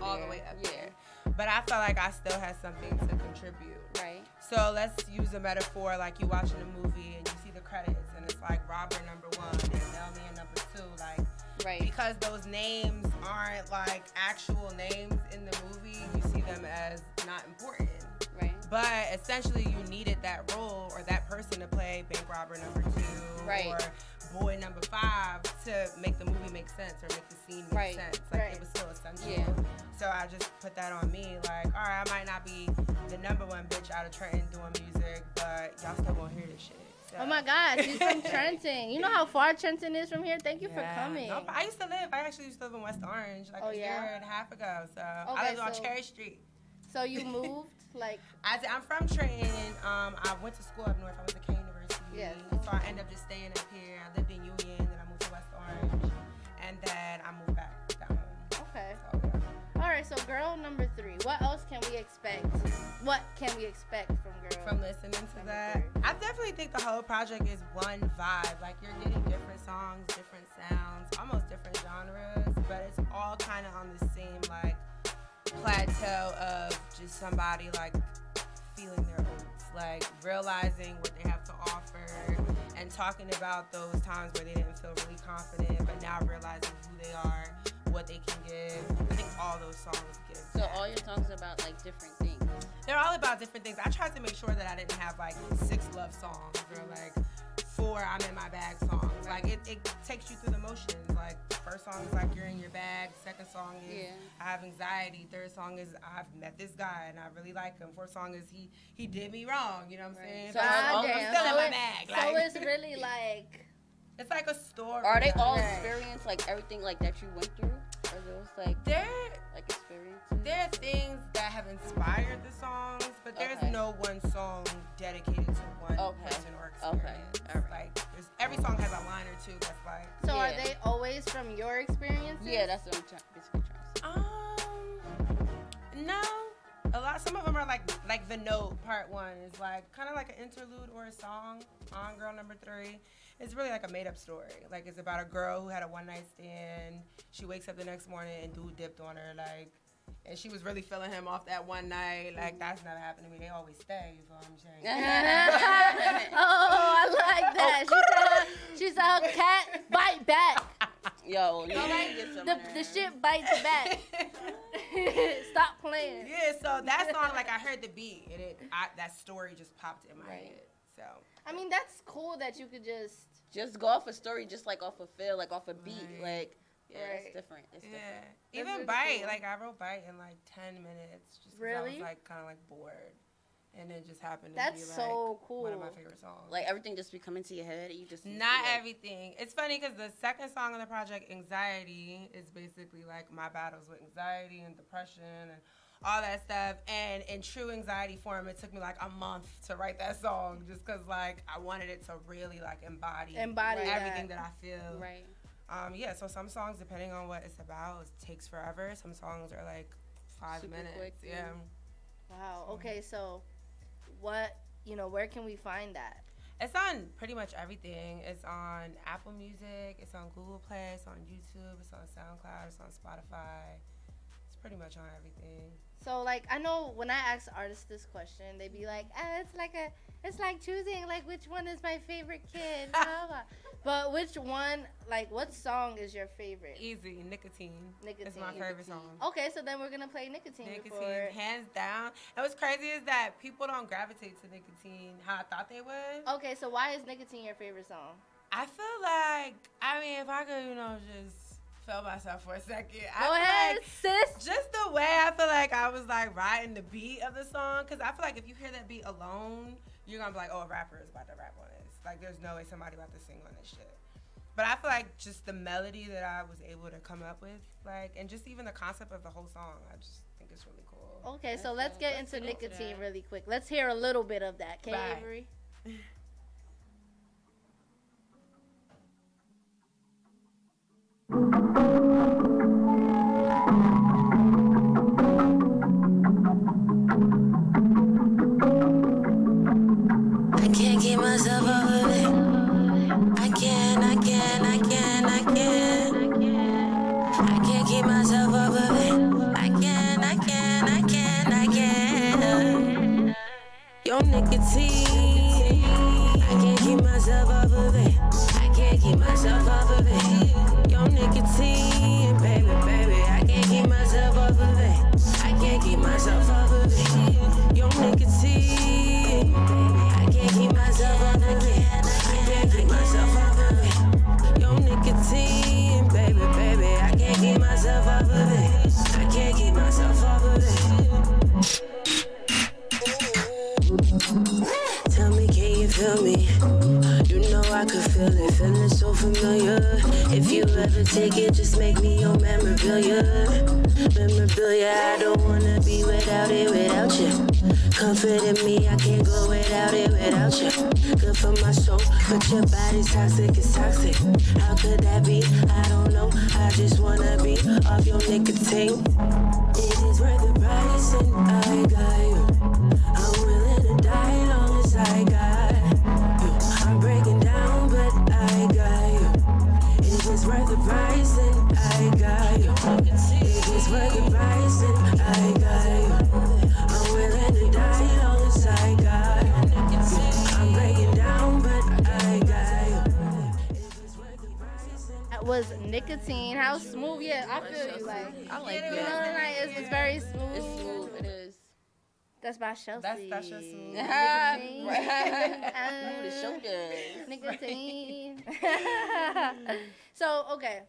there. But I felt like I still had something to contribute. Right. So let's use a metaphor like you watching a movie and you see the credits and it's like Robert number 1 and Melanie number 2. Like, right. Because those names aren't like actual names in the movie, you see them as not important. Right. But essentially, you needed that role or that person to play bank robber number 2 or boy number 5 to make the movie make sense or make the scene make sense. Like, it was still essential. Yeah. So I just put that on me. Like, all right, I might not be the number 1 bitch out of Trenton doing music, but y'all still gonna hear this shit. So. Oh my God, she's from Trenton. You know how far Trenton is from here? Thank you for coming. No, I actually used to live in West Orange like a year and a half ago. So I lived on Cherry Street. So you moved? Like, I'm from Trenton. I went to school up north. I went to K University. Yes. So I ended up just staying up here. I lived in Union, then I moved to West Orange, and then I moved back down home. Okay. So, yeah. All right. So girl number 3. What else can we expect? What can we expect from girl? From listening to that, I definitely think the whole project is one vibe. Like, you're getting different songs, different sounds, almost different genres, but it's all kind of on the same like plateau of just somebody like feeling their roots, like realizing what they have to offer and talking about those times where they didn't feel really confident, but now realizing who they are, what they can give. I think all those songs give. So all your songs are about like different things? They're all about different things. I tried to make sure that I didn't have like 6 love songs or like 4 I'm in my bag songs. Like it takes you through the motions. Like first song is like you're in your bag. Second song is I have anxiety. Third song is I've met this guy and I really like him. Fourth song is he did me wrong. You know what I'm saying? So I'm still in my bag. So it's really like it's like a story. Are they all experience like everything like that you went through? Or those like like experiences? There are things that have inspired the songs, but there's no one song dedicated to one person or experience. All right. Like every song has a line or two that's like. So are they always from your experiences? Yeah, that's what I'm basically trying to say. No. Some of them are like The Note Part 1 is like kind of like an interlude or a song on Girl Number 3. It's really like a made up story. Like it's about a girl who had a one night stand. She wakes up the next morning and dude dipped on her like, and she was really feeling him off that one night. Like that's never happened to me. They always stay. You know what I'm saying? Oh, I like that. She saw her cat bite back. Yo, the shit bites back. Stop playing. Yeah, so that song, like I heard the beat, and that story just popped in my head. So I mean, that's cool that you could just go off a story, just like off a feel, like off a beat, like. Yeah, it's different. It's different. Even really Bite, cool. like I wrote Bite in like 10 minutes, just 'cause I was like kind of like bored, and it just happened to be like so cool. one of my favorite songs. Like everything just be coming to your head, you just not everything. It's funny because the second song on the project, Anxiety, is basically like my battles with anxiety and depression and all that stuff. And in true anxiety form, it took me like a month to write that song, just because like I wanted it to really like embody everything that I feel. Right. Yeah, so some songs, depending on what it's about, it takes forever. Some songs are like 5 minutes. Quick, yeah. Wow. Okay, so where can we find that? It's on pretty much everything. It's on Apple Music. It's on Google Play. It's on YouTube. It's on SoundCloud. It's on Spotify. It's pretty much on everything. So like I know when I ask artists this question, they be like, it's like choosing like which one is my favorite kid. Blah, blah. But which one, like what song is your favorite? Easy, Nicotine. Nicotine. It's my favorite song. Okay, so then we're gonna play Nicotine. Nicotine, hands down. And what's crazy is that people don't gravitate to Nicotine how I thought they would. Okay, so why is Nicotine your favorite song? I feel like, if I could, just feel myself for a second. Go ahead, sis. Just the way I feel like I was like riding the beat of the song, because I feel like if you hear that beat alone, you're gonna be like, oh, a rapper is about to rap on this. Like, there's no way somebody about to sing on this shit. But I feel like just the melody that I was able to come up with, like, and just even the concept of the whole song, I just think it's really cool. Okay, so let's get into Nicotine really quick. Let's hear a little bit of that. Okay, Avery? I can't keep myself off of it. I can't keep myself off of it. I can't. Your nicotine. I can't keep myself off of it. I can't keep myself off of it. Your nicotine, baby. I can't keep myself off of it. I can't keep myself off of it. Your nicotine. I could feel it, feeling so familiar. If you ever take it, just make me your memorabilia. Memorabilia, I don't wanna be without it, without you. Comfort in me, I can't go without it, without you. Good for my soul, but your body's toxic, it's toxic. How could that be? I don't know, I just wanna be off your nicotine. It is worth the price and I got you. I'm willing to die long as I got you. I'm breaking down, but I got you. It is worth the price and I got you. It is worth the price and I got you. I'm willing to die long as I got you. I'm breaking down, but I got you. That was Nicotine. How smooth? Yeah, I feel you. Like, I like you know, that. like it's very smooth. It's smooth. It is. That's by Chelsea. That's just smooth. Nicotine. Smooth as shoulders. Nicotine. So, okay.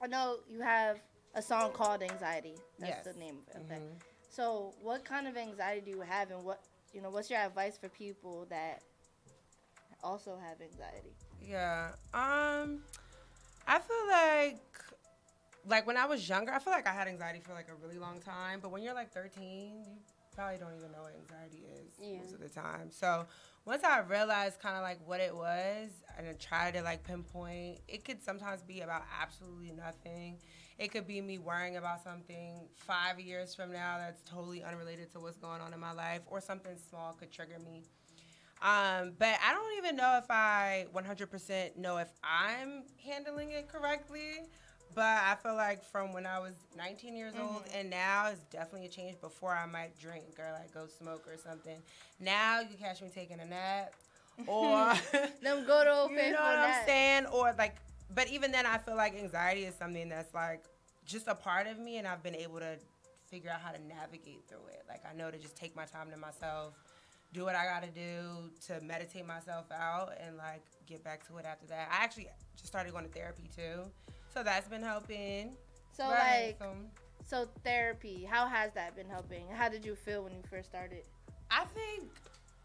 I know you have a song called Anxiety. That's the name of it. Okay. So, what kind of anxiety do you have, and what's your advice for people that also have anxiety? Yeah. I feel like when I was younger, I feel like I had anxiety for like a really long time. But when you're like 13, you probably don't even know what anxiety is most of the time. So once I realized kind of like what it was and I tried to like pinpoint, it could sometimes be about absolutely nothing. It could be me worrying about something 5 years from now that's totally unrelated to what's going on in my life, or something small could trigger me. But I don't even know if I 100% know if I'm handling it correctly. But I feel like from when I was 19 years old and now, it's definitely a change. Before I might drink or like go smoke or something. Now you catch me taking a nap or them good old you know what I'm saying? Or like, but even then I feel like anxiety is something that's like just a part of me, and I've been able to figure out how to navigate through it. Like, I know to just take my time to myself, do what I gotta do to meditate myself out, and like get back to it after that. I actually just started going to therapy too. So that's been helping. So so therapy, how has that been helping? How did you feel when you first started? I think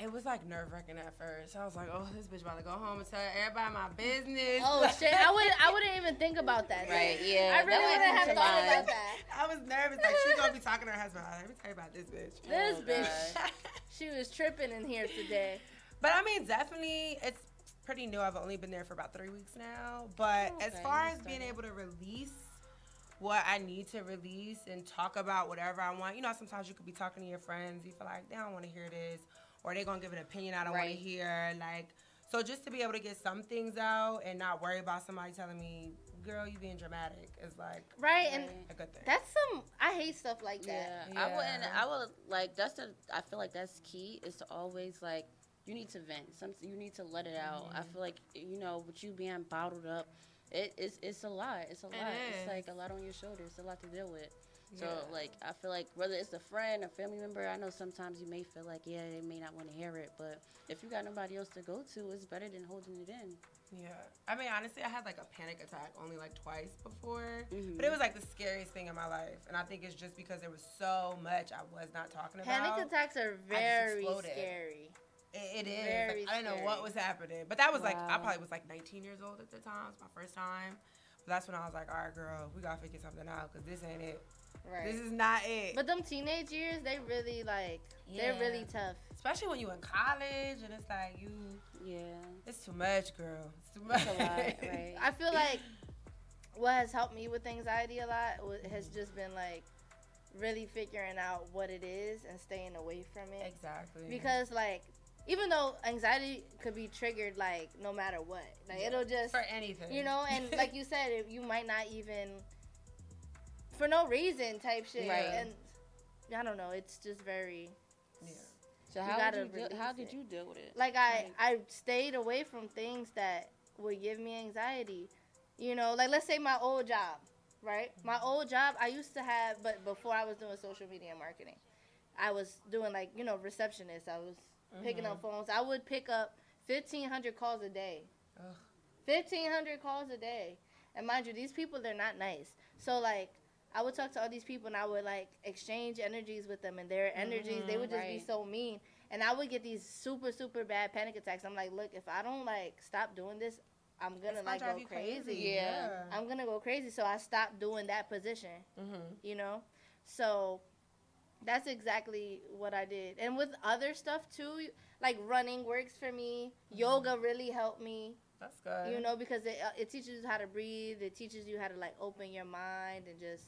it was like nerve-wracking at first. I was like, oh, this bitch about to go home and tell everybody my business. Oh shit, I wouldn't even think about that. Right, yeah. I really wouldn't have thought about that. I was nervous, like she gonna be talking to her husband. Let me tell you about this bitch. This bitch, she was tripping in here today. But I mean, definitely, it's pretty new. I've only been there for about 3 weeks now. But as far as being able to release what I need to release and talk about whatever I want, you know, sometimes you could be talking to your friends, you feel like they don't want to hear this, or they're gonna give an opinion I don't want to hear. Like, so just to be able to get some things out and not worry about somebody telling me, girl, you being dramatic, is like and a good thing. That's I hate stuff like that. Yeah. I would like I feel like that's key, is to always like, you need to vent. You need to let it out. I feel like, you know, with you being bottled up, it's a lot. It's a lot. It's like a lot on your shoulders. It's a lot to deal with. So, like, I feel like whether it's a friend, a family member, I know sometimes you may feel like, they may not want to hear it, but if you got nobody else to go to, it's better than holding it in. Yeah. I mean, honestly, I had, like, a panic attack only, like, twice before. But it was, like, the scariest thing in my life. And I think it's just because there was so much I was not talking about. Panic attacks are very scary. It is. Like, I didn't know what was happening. But that was, like, I probably was, like, 19 years old at the time. It was my first time. But that's when I was like, all right, girl, we got to figure something out because this ain't it. Right. This is not it. But them teenage years, they really, like, they're really tough. Especially when you in college and it's like it's too much, girl. It's too much. It's a lot, right? I feel like what has helped me with anxiety a lot has just been, like, really figuring out what it is and staying away from it. Exactly. Because, like, even though anxiety could be triggered, like, no matter what. Like, it'll just... For anything. You know, and like you said, you might not even... For no reason type shit. Right. And I don't know. It's just very... Yeah. So how did you deal with it? Like, I stayed away from things that would give me anxiety. You know, like, let's say my old job, right? My old job, I used to have... But before I was doing social media marketing, I was doing, like, you know, receptionist. I was... picking up phones. I would pick up 1,500 calls a day. 1,500 calls a day. And mind you, these people, they're not nice. So, like, I would talk to all these people and I would like exchange energies with them, and their energies, they would just be so mean. And I would get these super, super bad panic attacks. I'm like, look, if I don't like stop doing this, I'm gonna like go crazy. Yeah. I'm gonna go crazy. So I stopped doing that position. You know? So that's exactly what I did. And with other stuff too, like running works for me. Yoga really helped me. That's good. You know, because it teaches you how to breathe. It teaches you how to like open your mind and just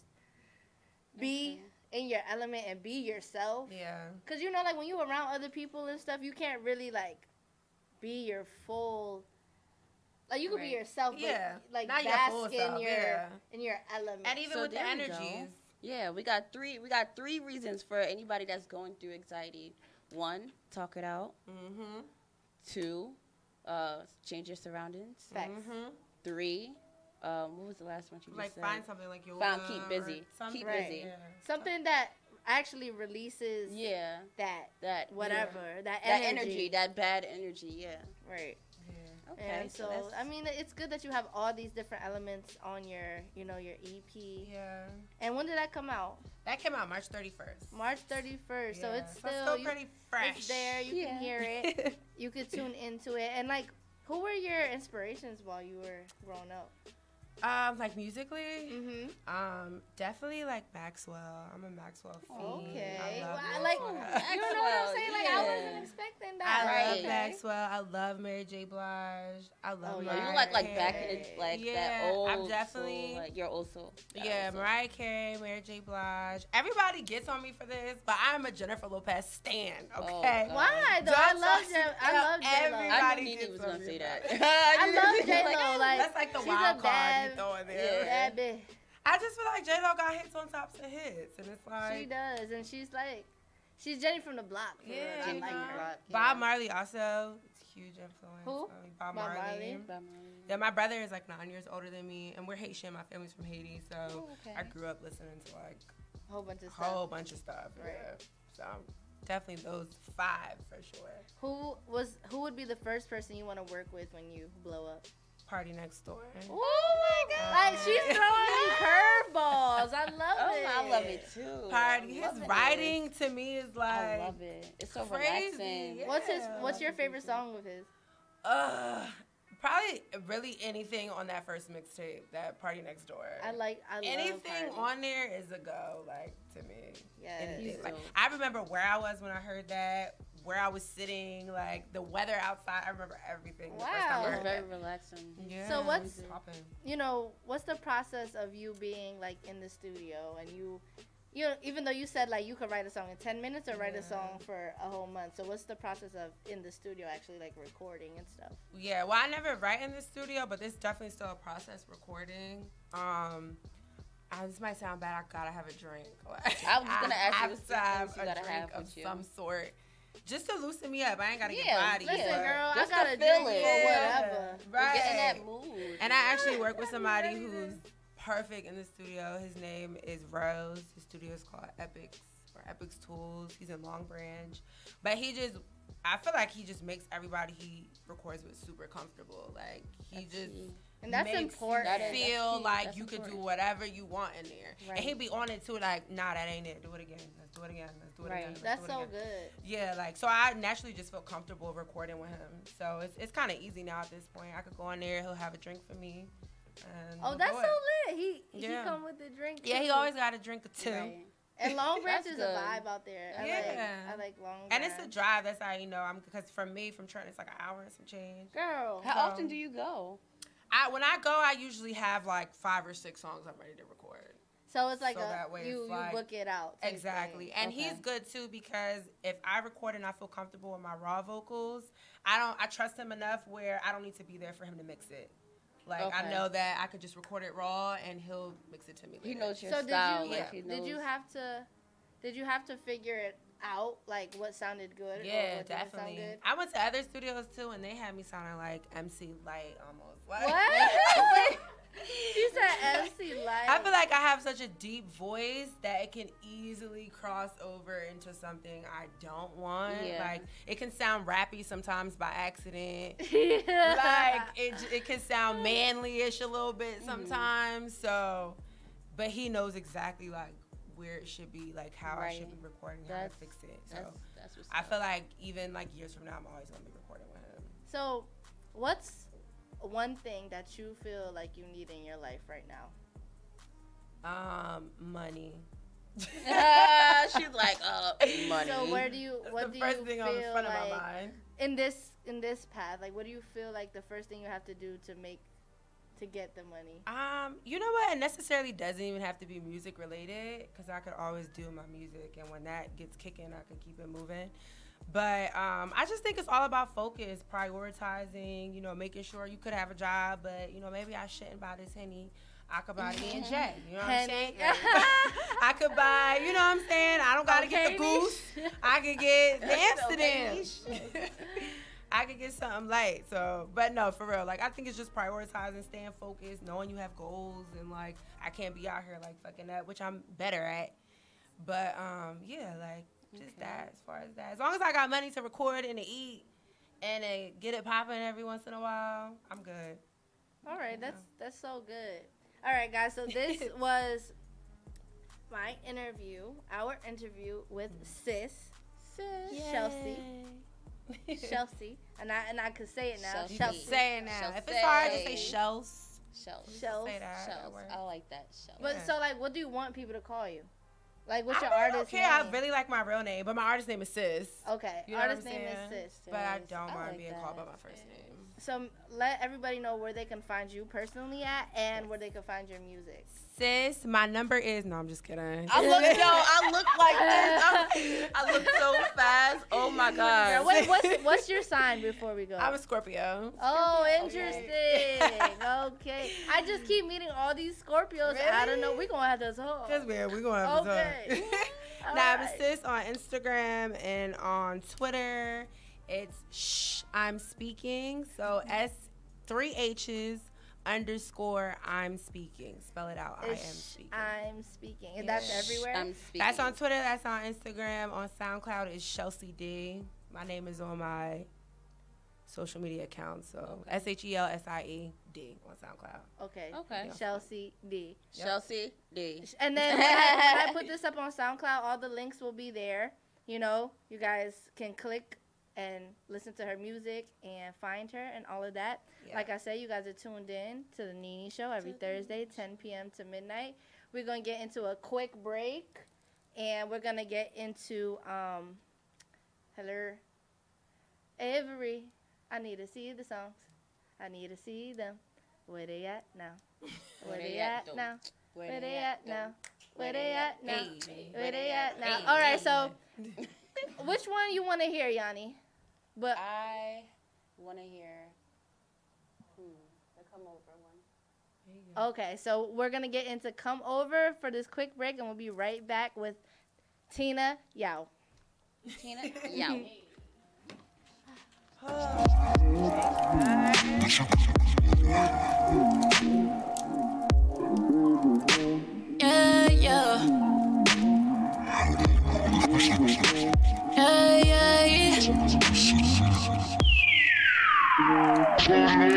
be in your element and be yourself. Yeah. Because, you know, like when you're around other people and stuff, you can't really like be your full. Like you could be yourself, but like not your bask full in self, in your element. And even with the energies. Yeah, we got three reasons for anybody that's going through anxiety. 1, talk it out. 2, change your surroundings. Facts. 3, what was the last one you just said? Like find something like yoga. Keep busy. Keep busy. Yeah. Something that actually releases that whatever, that energy. That bad energy, yeah. Right. Okay, and so I mean, it's good that you have all these different elements on your, you know, your EP. Yeah. And when did that come out? That came out March 31st. March 31st. So it's still pretty fresh. It's there. You can hear it. You could tune into it. And like, who were your inspirations while you were growing up? Like musically, definitely like Maxwell. I'm a Maxwell fiend. Okay, I love like you know what I'm saying? Like I wasn't expecting that. I love Maxwell. I love Mary J. Blige. I love. Mariah you like back in the, that old. I'm definitely soul, like your old soul. Mariah Carey, Mary J. Blige. Everybody gets on me for this, but I'm a Jennifer Lopez stan. Okay, why though? I love J-Lo. I knew Nene was gonna say that. I love J-Lo. Like that's like the wild card. Throw in there. Bad bitch. I just feel like J-Lo got hits on tops of hits, and it's like she does, and she's Jenny from the block. I like her. Bob Marley also, it's a huge influence. Who? Bob Marley. Yeah, my brother is like 9 years older than me, and we're Haitian. My family's from Haiti, so I grew up listening to like a whole bunch of stuff. Right. Yeah. So definitely those 5 for sure. Who would be the first person you want to work with when you blow up? Party Next Door. Oh my God! Like she's throwing me curveballs. I love it. I love it too. Party. His writing to me is like I love it. It's so crazy. relaxing. Yeah. What's your favorite song with his? Probably really anything on that first mixtape, that Party Next Door. I love anything Party. on there is a go. Like to me. Yeah. Like, I remember where I was when I heard that. Where I was sitting, like the weather outside. I remember everything. Wow. The first time I heard very that. relaxing. Yeah. So what's the process of you being like in the studio and you even though you said like you could write a song in 10 minutes or write a song for a whole month. So what's the process of in the studio actually like recording and stuff? Yeah, well I never write in the studio, but there's definitely still a process recording. This might sound bad. I gotta have a drink. I was gonna ask you to have a drink of some sort. Just to loosen me up. I ain't gotta get body. Listen, girl, just I gotta feel drink it or whatever. Right. Get in that mood. And I actually work with somebody who's perfect in the studio. His name is Rose. His studio is called Epics or Epics Tools. He's in Long Branch. But I feel like he just makes everybody he records with super comfortable. Like and that's makes important. You feel like you could do whatever you want in there. Right. And he'd be on it too, like, nah, that ain't it. Do it again. Let's do it again. Let's do it again. That's so good. Yeah, like, so I naturally just feel comfortable recording with him. So it's kind of easy now at this point. I could go in there, he'll have a drink for me. And that's so lit. He come with the drink too. Yeah, he always got a drink or two. Right. And Long Branch is a vibe out there. I like Long Branch. And it's a drive. That's how you know. Because for me, from Trenton, it's like an hour and some change. Girl. How often do you go? When I go, I usually have like 5 or 6 songs I'm ready to record. So it's like you book it out. Exactly. And he's good too because if I record and I feel comfortable with my raw vocals, I trust him enough where I don't need to be there for him to mix it. Like I know that I could just record it raw and he'll mix it to me later. He knows your style. Did you have to figure it out, like what sounded good? Yeah, or what definitely. Good? I went to other studios too, and they had me sounding like MC Light almost. What? You said MC Light. I feel like I have such a deep voice that it can easily cross over into something I don't want. Yeah. Like it can sound rappy sometimes by accident. Yeah. Like it can sound manly-ish a little bit sometimes. So but he knows exactly like where it should be, like how I should be recording, how to fix it. So that's what's I feel like even like years from now, I'm always gonna be recording with him. So, what's one thing that you feel like you need in your life right now? Money. She's like, money. So what do you first thing feel on the front like of my mind. in this path? Like, what do you feel like the first thing you have to do to get the money? You know what? It necessarily doesn't even have to be music related, because I could always do my music, and when that gets kicking, I can keep it moving. But I just think it's all about focus, prioritizing, you know, making sure you could have a job, but, you know, maybe I shouldn't buy this Henny. I could buy the J. You know what I'm saying? I could buy, you know what I'm saying? I don't got to get the Goose. I could get the Amsterdam. I could get something light. So, but no, for real. Like, I think it's just prioritizing, staying focused, knowing you have goals, and, like, I can't be out here, like, fucking up, which I'm better at. But, yeah, like, just that, as far as that. As long as I got money to record and to eat and to get it popping every once in a while, I'm good. All right, that's so good. All right, guys, so this was our interview with Sis. Chelsea. Chelsea. And I could say it now. Chelsea. Say it now. If it's hard, just say Shells. Shells. Say that. Shells. I like that. Shells. But so, like, what do you want people to call you? Like, what's your I artist name? I really like my real name, but my artist name is Sis. Okay. You know artist name is Sis. But I don't mind being called by my first name. So let everybody know where they can find you personally at, and where they can find your music. Sis, my number is... No, I'm just kidding. I look like this. I look so fast. Oh, my God. What's your sign before we go? I'm a Scorpio. Oh, interesting. Okay. I just keep meeting all these Scorpios. Really? I don't know. We're going to have this whole. We're going to have this whole. Now, I'm Sis on Instagram and on Twitter. It's I'm speaking. So S3 H's _ I'm speaking. Spell it out. I am speaking. I'm speaking. And that's everywhere? I'm speaking. That's on Twitter. That's on Instagram. On SoundCloud is Chelsea D. My name is on my social media account. So SHELSIED on SoundCloud. Okay. Okay. Chelsea D. Yep. Chelsea D. And then when I put this up on SoundCloud, all the links will be there. You know, you guys can click and listen to her music and find her and all of that. Yeah. Like I said, you guys are tuned in to the Nene Show every Thursday, 10 p.m. to midnight. We're going to get into a quick break, and we're going to get into, hello, Avery. I need to see the songs. I need to see them. Where they at now? Where they at now? Where they at now? Where they at now? Where they at now? All right, so which one you want to hear, Yanni? But I want to hear the Come Over one. Okay, so we're going to get into Come Over for this quick break, and we'll be right back with Tina Yao. Tina Yao. Yeah, yeah. Yeah, yeah, yeah.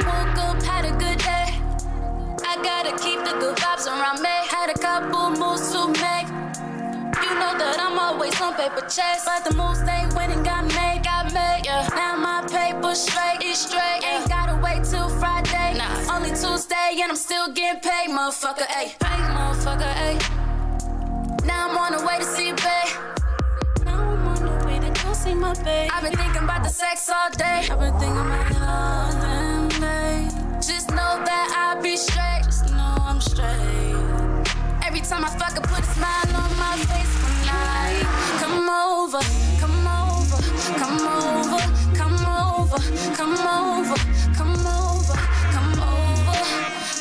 Woke up, had a good day. I gotta keep the good vibes around me. Had a couple moves to make. You know that I'm always on paper chase, but the moves they went and got made, yeah. Now my paper straight, it's straight. Yeah. Ain't gotta wait till Friday, nah. Only Tuesday and I'm still getting paid, motherfucker, ayy. Paid, motherfucker, ayy. Now I'm on the way to see bae. Now I'm on the way to go see my bae. I've been thinking about the sex all day. I've been thinking about it all damn day. Just know that I'll be straight. Just know I'm straight. Every time I fuck, I put a smile on my face when I come over, come over, come over, come over, come over, come over, come over.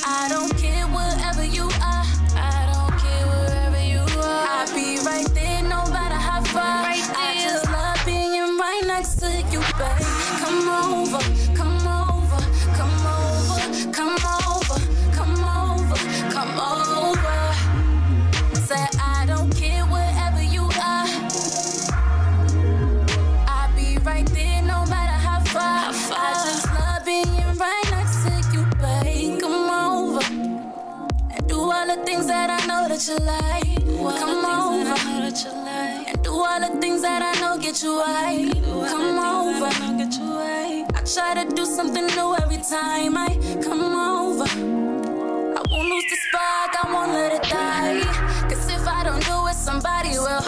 I don't care wherever you are. I don't care wherever you are. I'll be right there no matter how far. Right there. I just love being right next to you, babe. Come over, come over, come over, come over, come over, come over. Say I don't care wherever you are. I'll be right there no matter how far. I just love being right next to you, babe. Come over and do all the things that I know that I know get you high. Come over. I try to do something new every time I come over. I won't lose the spark, I won't let it die. Cause if I don't do it, somebody will.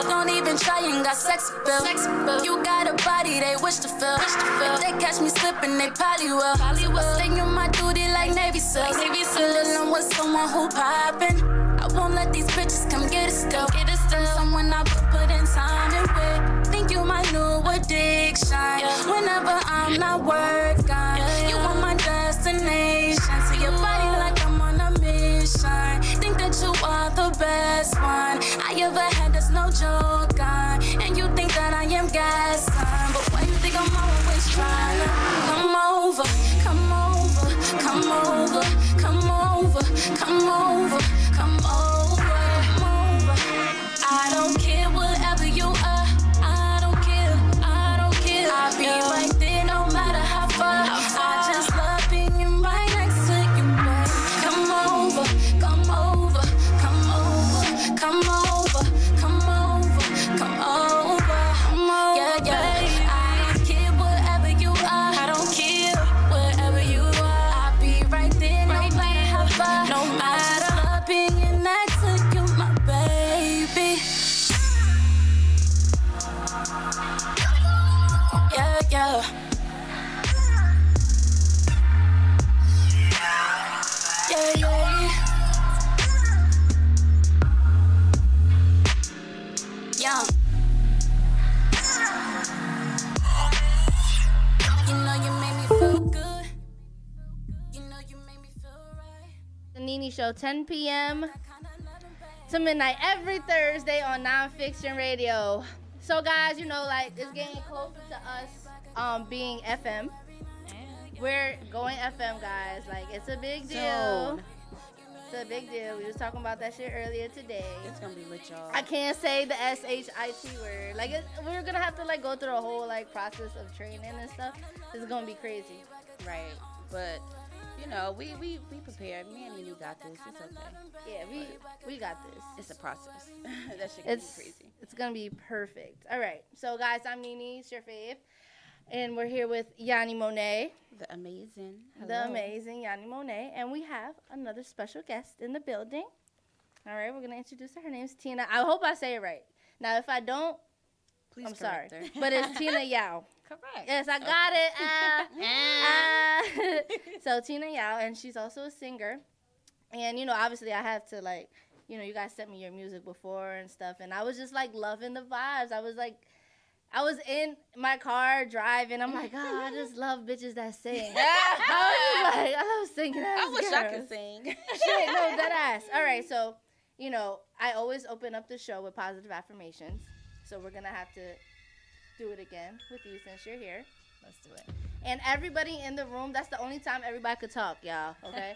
Don't even try, and got sex appeal. You got a body they wish to feel. If they catch me slipping, they probably will. I stay on my duty like Navy SEALs. I'm dealing with someone who poppin'. I won't let these bitches come get us still. Someone I put in time and with. Think you my new addiction. Whenever I'm not working, you want my destination. See your body like I'm on a mission. Think that you are the best one I ever had, that's no joke on. And you think that I am gassing, but why you think I'm always trying to come over, come over, come over, come over, come over, come over, come over. I don't care whatever you are, I don't care, I don't care. I'll be right there no matter how far. I just love being right next to you, babe. Come over, come over, come over, come over, come over, come over, come over. Yeah, yeah. I don't care whatever you are, I don't care wherever you are. I'll be right there no matter how far. No matter. I just love being next to you, my baby. Yeah, yeah. Yeah, yeah. Yeah. You know you made me feel good. You know you made me feel right. The Nene Show, 10 p.m. to midnight every Thursday on Nonfiction Radio. So guys, you know, like, it's getting closer to us being FM. We're going FM, guys. Like, it's a big deal. It's a big deal. We was talking about that shit earlier today. It's gonna be lit, y'all. I can't say the S-H-I-T word. Like, we're gonna have to, like, go through a whole, like, process of training and stuff. It's gonna be crazy. Right. But, you know, we prepared. Me and you got this. It's okay. Yeah, we got this. It's a process. That shit gonna be crazy. It's gonna be perfect. All right. So, guys, I'm Nene, it's your fave. And we're here with Yanni Monet. The amazing. Hello. The amazing Yanni Monet. And we have another special guest in the building. All right, we're going to introduce her. Her name's Tina. I hope I say it right. Now, if I don't, please I'm sorry. Her. But it's Tina Yao. Correct. Yes, I got it. So, Tina Yao, and she's also a singer. And, you know, obviously I have to, like, you know, you guys sent me your music before and stuff. And I was just, like, loving the vibes. I was in my car driving. I'm like, oh, I just love bitches that sing. I love singing. I wish I could sing. Shit, no, that ass. All right, so, you know, I always open up the show with positive affirmations. So we're going to have to do it again with you since you're here. Let's do it. And everybody in the room, that's the only time everybody could talk, y'all, okay?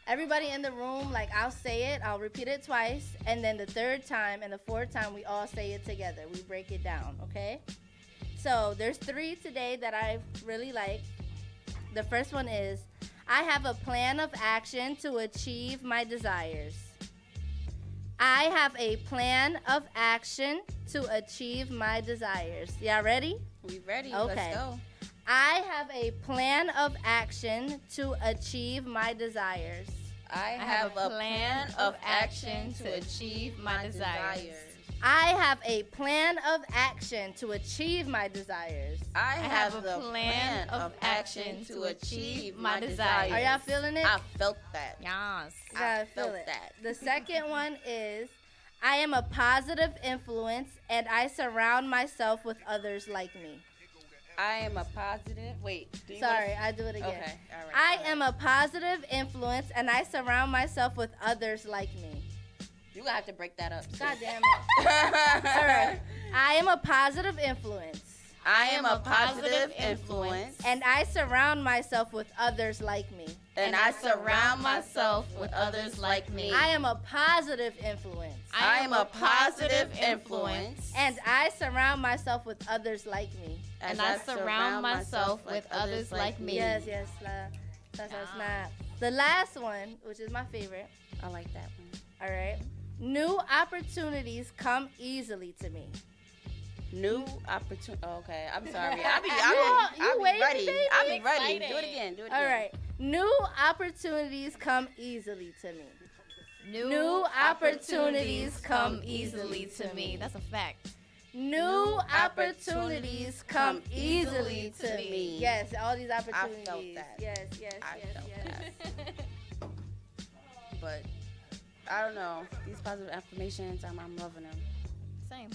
Everybody in the room, like, I'll say it, I'll repeat it twice, and then the third time and the fourth time, we all say it together. We break it down, okay? So there's 3 today that I really like. The first one is, I have a plan of action to achieve my desires. I have a plan of action to achieve my desires. Y'all ready? We ready. Okay. Let's go. I have a plan of action to achieve my desires. I have a plan of action to achieve my desires. I have a plan of action to achieve my desires. I have a plan of action to achieve my desires. Are y'all feeling it? I felt that. Yes. I felt that. The second one is, I am a positive influence and I surround myself with others like me. I am a positive. Wait. Sorry, I do it again. Okay, all right. I am a positive influence and I surround myself with others like me. You gonna have to break that up. God damn it. All right. I am a positive influence. I am a positive influence. And I surround myself with others like me. And I surround myself with others like me. I am a positive influence. I am a positive influence. And I surround myself with others like me. And I surround myself with others like me. Yes, yes. That's not. The last one, which is my favorite. I like that one. All right. New opportunities come easily to me. New opportunity. Okay, I'm sorry. You I'll be waiting, ready. baby? I'll be ready. Excited. Do it again. All right. New opportunities come easily to me. New opportunities come easily to me. That's a fact. New opportunities come easily to me. Yes, all these opportunities. I felt that. Yes. But I don't know. These positive affirmations, I'm loving them. Same.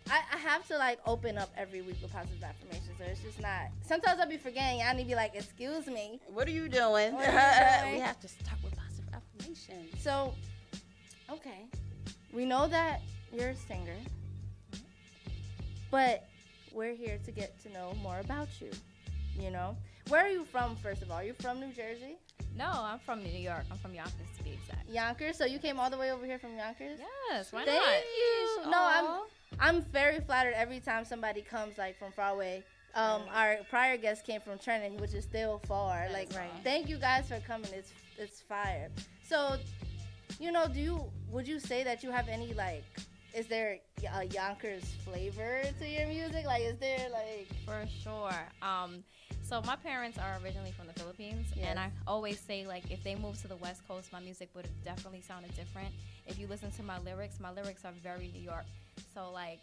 I have to like open up every week with positive affirmations, so it's just not. Sometimes I'll be forgetting. I need to be like, "Excuse me, what are you doing?" What are you doing? We have to start with positive affirmations. So, okay, we know that you're a singer, but we're here to get to know more about you. You know, where are you from? First of all, are you from New Jersey? No, I'm from New York. I'm from Yonkers to be exact. Yonkers. So you came all the way over here from Yonkers? Yes. Why Thank not? you. No, I'm very flattered every time somebody comes like from far away. Our prior guest came from Trenton, which is still far. Thank you guys for coming. It's fire. So, you know, would you say that you have any like? Is there a Yonkers flavor to your music? Like, is there like? For sure. So my parents are originally from the Philippines, and I always say, like, if they moved to the West Coast, my music would have definitely sounded different. If you listen to my lyrics are very New York. So, like,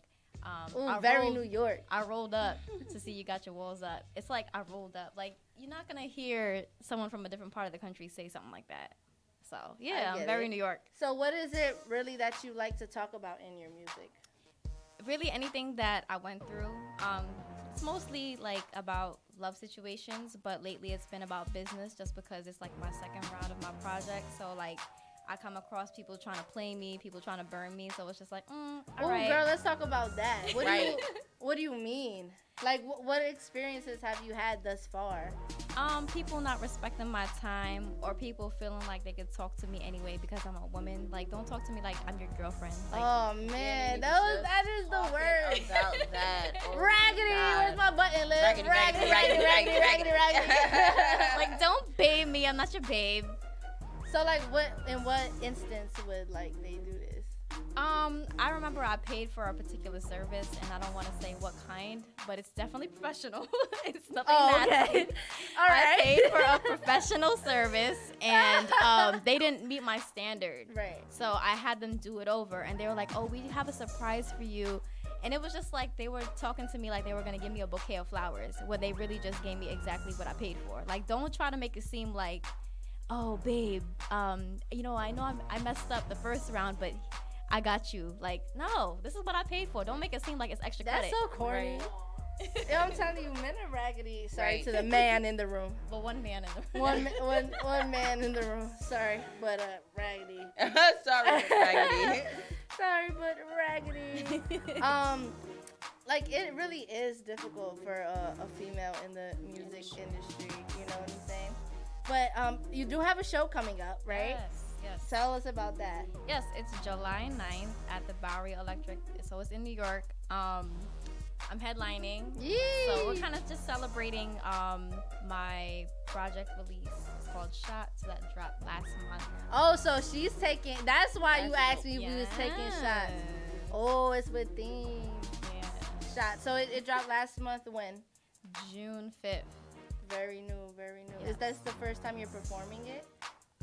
New York. I rolled up to see you got your walls up. It's like I rolled up. Like, you're not going to hear someone from a different part of the country say something like that. So, yeah, I'm very New York. So what is it really that you like to talk about in your music? Really anything that I went through. It's mostly like about love situations, but lately it's been about business just because it's like my second round of my project. So like I come across people trying to play me, people trying to burn me. So it's just like, all right. Girl, let's talk about that. What do you mean? Like, what experiences have you had thus far? People not respecting my time, or people feeling like they could talk to me anyway because I'm a woman. Like, don't talk to me like I'm your girlfriend. Like, oh man, that is the word. About that. Oh, raggedy, where's my button list? Raggedy. Like, don't babe me. I'm not your babe. So like, in what instance would like they do this? I remember I paid for a particular service, and I don't want to say what kind, but it's definitely professional. It's nothing nasty. Okay. All right. I paid for a professional service, and they didn't meet my standard. Right. So I had them do it over, and they were like, "Oh, we have a surprise for you." And it was just like they were talking to me like they were going to give me a bouquet of flowers, when they really just gave me exactly what I paid for. Like, don't try to make it seem like, "Oh, babe, you know I messed up the first round, but I got you." Like, no, this is what I paid for. Don't make it seem like it's extra credit. That's so corny. Right. Yeah, I'm telling you, men are raggedy. Sorry to the man in the room. But one man in the room. One man in the room. Sorry, but raggedy. Sorry, raggedy. Sorry, but raggedy. Like, it really is difficult for a female in the music industry. You know what I'm saying? But you do have a show coming up, right? Yes. Tell us about that. Yes, it's July 9th at the Bowery Electric. So it's in New York. I'm headlining. Yee! So we're kind of just celebrating my project release. It's called Shot. So that dropped last month. Oh, so she's taking. That's why you asked me if we was taking shots. Oh, it's with theme. Yeah. Shot. So it dropped last month when? June 5th. Very new, very new. Yes. Is this the first time you're performing it?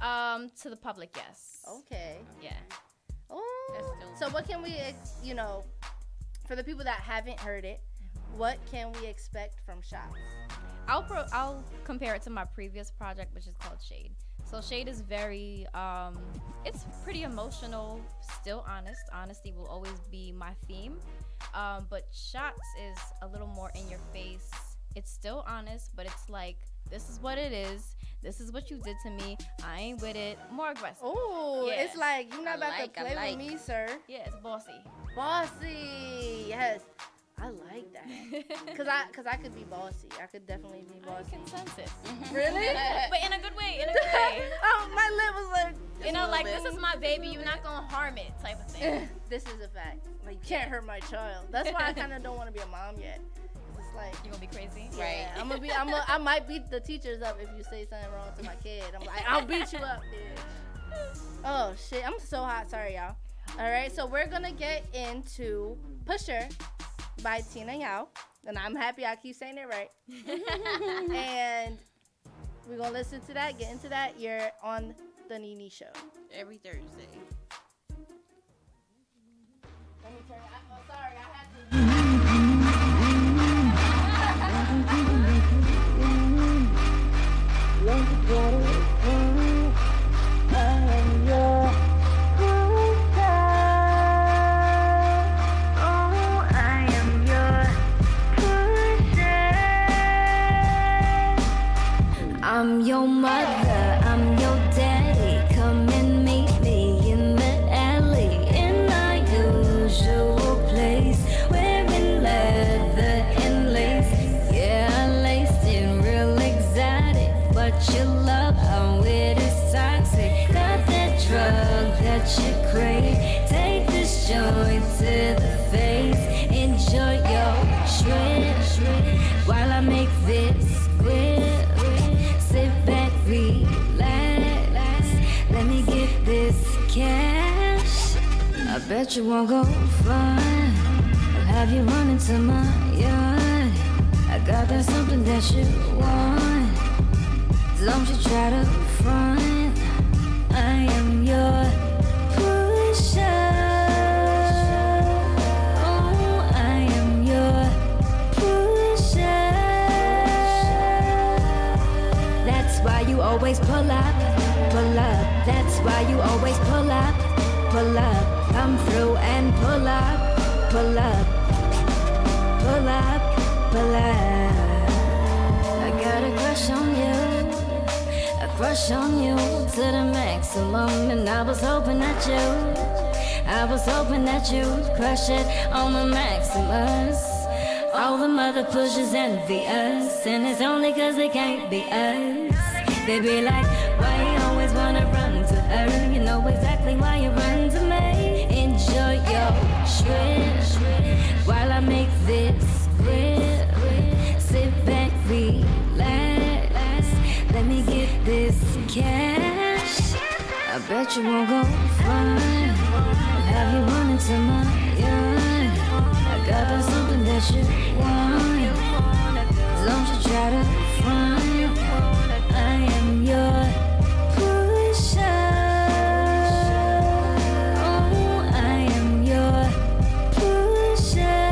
To the public, yes. Okay. Yeah. Oh. So what can we, for the people that haven't heard it, what can we expect from Shots? I'll compare it to my previous project, which is called Shade. So Shade is very, it's pretty emotional, still honest. Honesty will always be my theme. But Shots is a little more in your face. It's still honest, but it's like, this is what it is. This is what you did to me. I ain't with it. More aggressive. Oh, yeah. It's like, you're not about to play with me, sir. Yeah, it's bossy. Bossy. Yes. I like that. Cause I could be bossy. I could definitely be bossy. I can sense it. Really? But in a good way. In a good way. Oh, my lip was like. You know, like, this is my baby. You're not gonna harm it, type of thing. This is a fact. Like, you can't hurt my child. That's why I kind of don't want to be a mom yet. It's like, you gonna be crazy, right? I might beat the teachers up if you say something wrong to my kid. I'm like, I'll beat you up, dude. Oh shit, I'm so hot. Sorry, y'all. All right, so we're gonna get into Pusher by Tina Yao. And I'm happy I keep saying it right. And we're going to listen to that, get into that. You're on the Nene Show. Every Thursday. Let me turn it. Oh, sorry, I had I'm your mother, I'm your daddy. Come and meet me in the alley, in our usual place, wearing leather and lace. Yeah, I laced it real exotic, but your love I'm with is toxic. Got that drug that you crave. Take this joint to the face, enjoy your trip while I make this grip. Sit back, relax. Let me get this cash. I bet you won't go far. I'll have you run into my yard. I got that something that you want. Don't you try to front. I am your pusher. Oh, I am your pusher. That's why you always pull up, pull up. That's why you always pull up, pull up. Come through and pull up, pull up, pull up, pull up. I got a crush on you, a crush on you to the maximum. And I was hoping that you'd crush it on the Maximus. All the mother pushers envy us, and it's only cause they can't be us. They be like, why you always wanna run to her? You know exactly why you run to me. Enjoy your trip while I make this grip. Sit back, relax. Let me get this cash. I bet you won't go far. Have you run into my yard? I got that something that you want. Don't you try to front. I am your pusher. Oh, I am your pusher.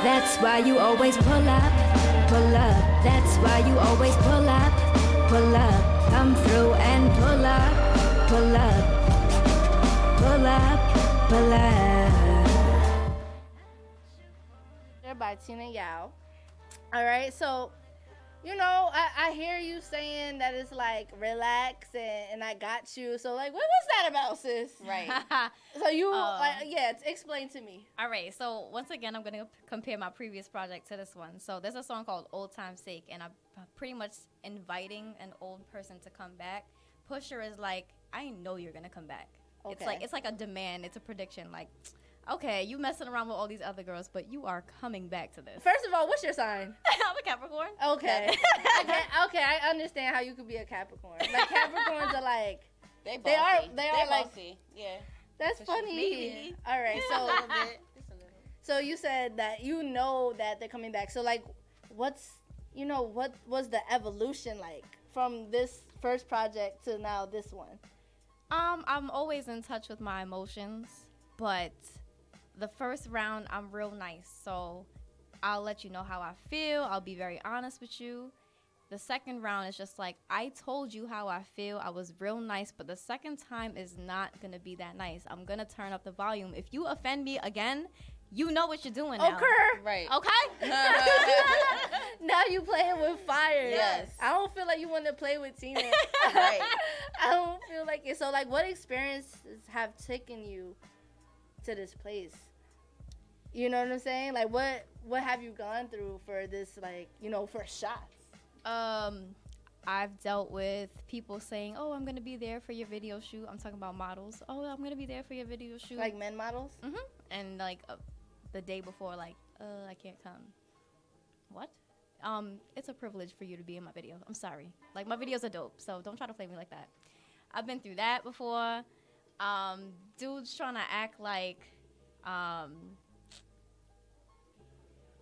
That's why you always pull up, pull up. That's why you always pull up, pull up. Come through and pull up, pull up, pull up, pull up. By Tina Yao. All right, so you know, I hear you saying that it's like relax and I got you. So like, what was that about, sis? Right. So you, explain to me. All right. So once again, I'm gonna compare my previous project to this one. So there's a song called "Old Time's Sake," and I'm pretty much inviting an old person to come back. Pusher is like, I know you're gonna come back. Okay. It's like a demand. It's a prediction. Like, okay, you messing around with all these other girls, but you are coming back to this. First of all, what's your sign? I'm a Capricorn. Okay. Okay, I understand how you could be a Capricorn. Like Capricorns are like they are like bossy. Yeah. That's funny. Maybe. All right, so you said that you know that they're coming back. So like, what was the evolution like from this first project to now this one? I'm always in touch with my emotions, but the first round, I'm real nice, so I'll let you know how I feel. I'll be very honest with you. The second round is just like, I told you how I feel. I was real nice, but the second time is not going to be that nice. I'm going to turn up the volume. If you offend me again, you know what you're doing now. Okay. Right. Okay? Now you playing with fire. Yes. I don't feel like you want to play with Tina. Right. I don't feel like it. So, like, what experiences have taken you to this place? You know what I'm saying? Like, what have you gone through for this, like, for shots? I've dealt with people saying, oh, I'm going to be there for your video shoot. I'm talking about models. Oh, I'm going to be there for your video shoot. Like men models? Mm-hmm. And, like, the day before, like, I can't come. What? It's a privilege for you to be in my video. I'm sorry. Like, my videos are dope, so don't try to play me like that. I've been through that before. Dudes trying to act like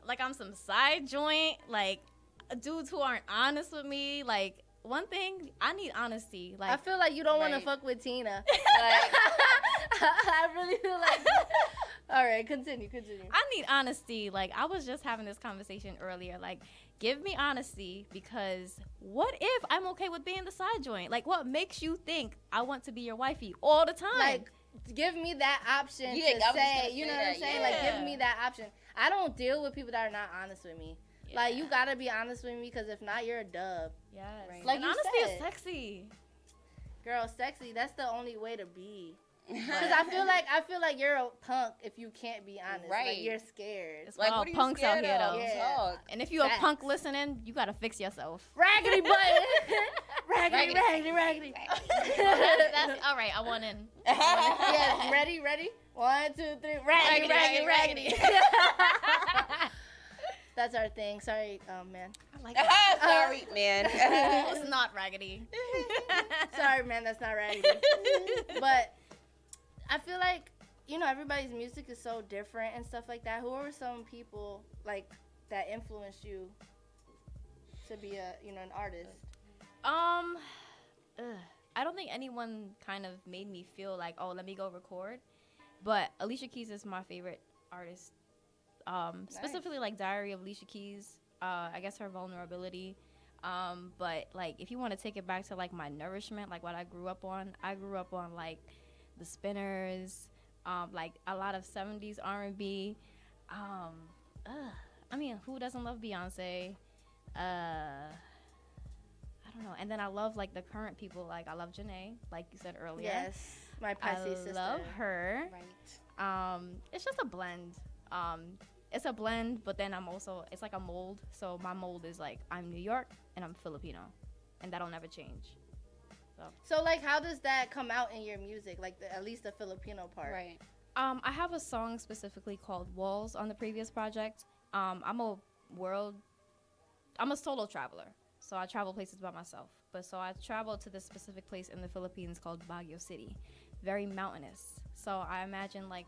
Like I'm some side joint, like dudes who aren't honest with me. Like one thing, I need honesty. Like I feel like you don't want to fuck with Tina. Like, I really feel like. All right, continue. I need honesty. Like I was just having this conversation earlier. Like give me honesty, because what if I'm okay with being the side joint? Like what makes you think I want to be your wifey all the time? Like give me that option to say, you know what I'm saying? Like give me that option. I don't deal with people that are not honest with me. Yeah. Like you gotta be honest with me, because if not, you're a dub. Yes. Right. Like honesty is sexy. Girl, sexy. That's the only way to be. Because I feel like you're a punk if you can't be honest. Right. Like you're scared. It's like all punks out here though. Yeah. And if you're a punk listening, you gotta fix yourself. Raggedy butt. raggedy. That's all right. I want in. Yeah. Ready. 1, 2, 3. Raggedy. That's our thing. Sorry, man. I like that. Sorry, man. It's not raggedy. Sorry, man. That's not raggedy. But I feel like, you know, everybody's music is so different and stuff like that. Who are some people like that influenced you to be an artist? I don't think anyone kind of made me feel like, oh, let me go record. But Alicia Keys is my favorite artist. Specifically like Diary of Alicia Keys. I guess her vulnerability. But like if you want to take it back to like my nourishment, like what I grew up on like the Spinners, like a lot of 70s R&B. I mean, who doesn't love Beyonce? I don't know. And then I love like the current people. Like I love Janae, like you said earlier. Yes, my Pisces sister. I love her. Right. It's just a blend. It's a blend, but then it's like a mold. So my mold is like I'm New York and I'm Filipino, and that'll never change. So like, how does that come out in your music? Like at least the Filipino part. Right. I have a song specifically called Walls on the previous project. I'm a solo traveler, so I travel places by myself. So I traveled to this specific place in the Philippines called Baguio City, very mountainous. So I imagine like,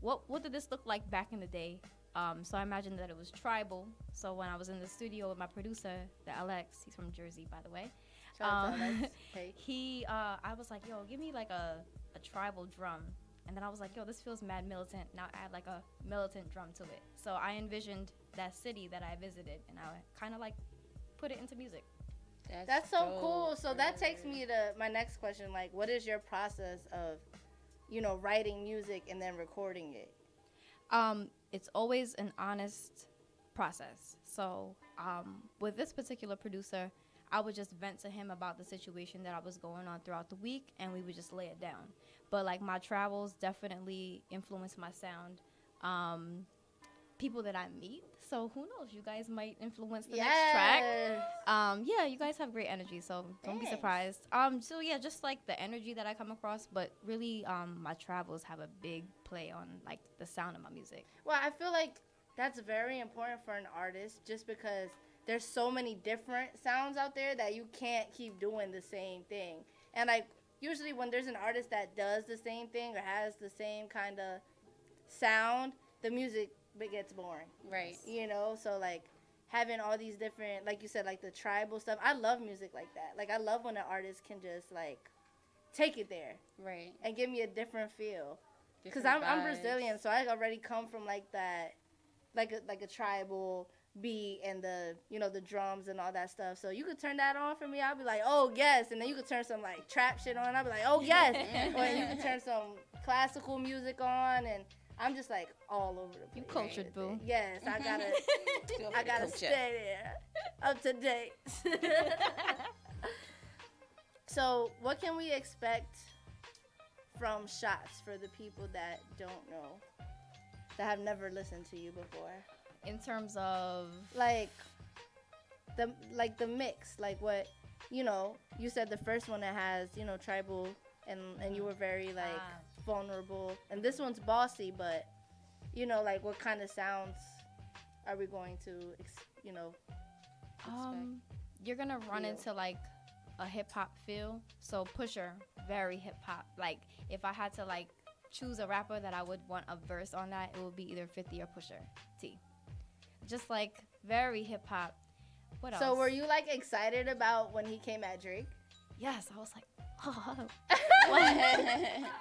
what did this look like back in the day? So I imagined that it was tribal. So when I was in the studio with my producer, the Alex, he's from Jersey, by the way. Shout out to Alex. Hey. I was like, yo, give me like a tribal drum. And then I was like, yo, this feels mad militant. Now add like a militant drum to it. So I envisioned that city that I visited, and I kind of like put it into music. That's so cool. So that takes me to my next question. Like, what is your process of, writing music and then recording it? It's always an honest process. So with this particular producer, I would just vent to him about the situation that I was going on throughout the week, and we would just lay it down. But like my travels definitely influence my sound. People that I meet, so who knows? You guys might influence the next track. Yeah, you guys have great energy, so don't be surprised. So yeah, just like the energy that I come across, but really, my travels have a big play on like the sound of my music. Well, I feel like that's very important for an artist, just because there's so many different sounds out there that you can't keep doing the same thing. And like usually when there's an artist that does the same thing or has the same kind of sound, the music gets boring. Right. So like having all these different, like you said, like the tribal stuff. I love music like that. Like I love when an artist can just like take it there. Right. And give me a different feel. Because I'm Brazilian, so I already come from like that, like a tribal beat and the the drums and all that stuff. So you could turn that on for me. I'll be like, oh yes. And then you could turn some like trap shit on. I'll be like, oh yes. Or you could turn some classical music on, and I'm just like all over the place. You cultured, boo. Yes, I gotta stay there, up to date. So what can we expect from Shots for the people that don't know, that have never listened to you before? In terms of like the mix, like what you said the first one that has tribal and you were very like vulnerable, and this one's bossy, but like what kind of sounds are we going to you're gonna run into like a hip hop feel. So Pusher, very hip hop. Like if I had to like choose a rapper that I would want a verse on that, it would be either 50 or Pusha T. Just like very hip hop. What else? So were you like excited about when he came at Drake? Yes, I was like, oh.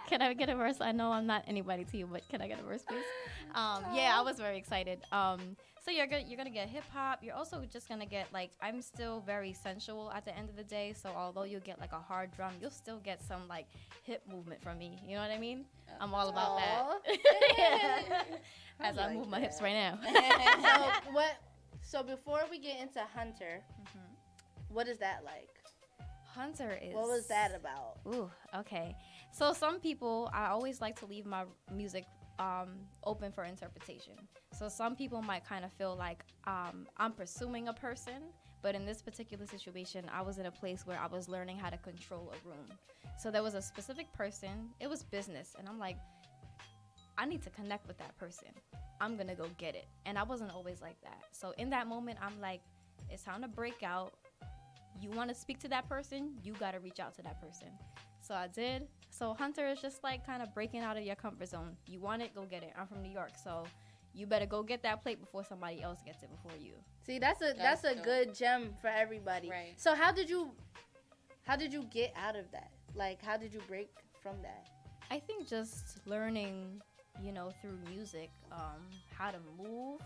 Can I get a verse? I know I'm not anybody to you, but can I get a verse, please? Yeah, I was very excited. So you're gonna get hip hop. You're also just gonna get like, I'm still very sensual at the end of the day. So although you'll get like a hard drum, you'll still get some like hip movement from me. You know what I mean? I'm all about that. Yeah. As I move my hips right now. So before we get into Hunter, what is that like? Hunter is... What was that about? Ooh, okay. So some people, I always like to leave my music open for interpretation. So some people might kind of feel like I'm pursuing a person, but in this particular situation, I was in a place where I was learning how to control a room. So there was a specific person, it was business, and I'm like, I need to connect with that person. I'm gonna go get it. And I wasn't always like that. So in that moment, I'm like, it's time to break out. You want to speak to that person, you got to reach out to that person. So I did. So Hunter is just like kind of breaking out of your comfort zone. You want it, go get it. I'm from New York, so you better go get that plate before somebody else gets it before you. See, that's a good gem for everybody. Right. So how did you get out of that? Like, how did you break from that? I think just learning, through music, how to move,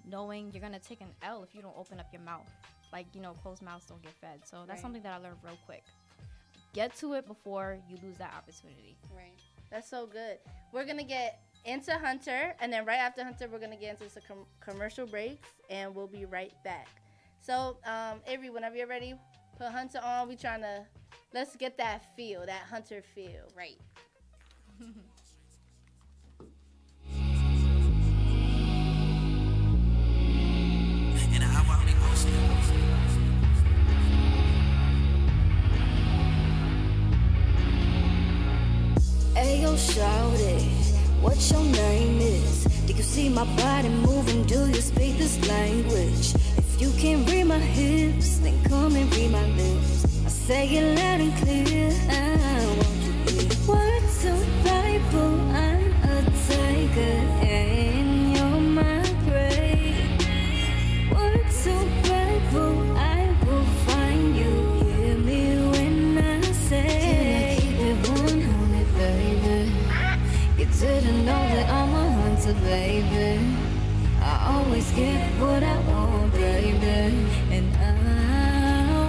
knowing you're going to take an L if you don't open up your mouth. Like, closed mouths don't get fed. So that's something that I learned real quick. Get to it before you lose that opportunity. Right. That's so good. We're going to get into Hunter, and then right after Hunter, we're going to get into some commercial breaks, and we'll be right back. So, Avery, whenever you're ready, put Hunter on. Let's get that feel, that Hunter feel. Right. Ayo, shawty, what your name is? Do you see my body moving? Do you speak this language? If you can't read my hips, then come and read my lips. I say it loud and clear, I want you here. Words of Bible, I'm a tiger, and you're my prey. Words of Bible, I will find you. Hear me when I say, can I keep it 100, baby? You didn't know that I'm a hunter, baby. I always get what I want, baby. And I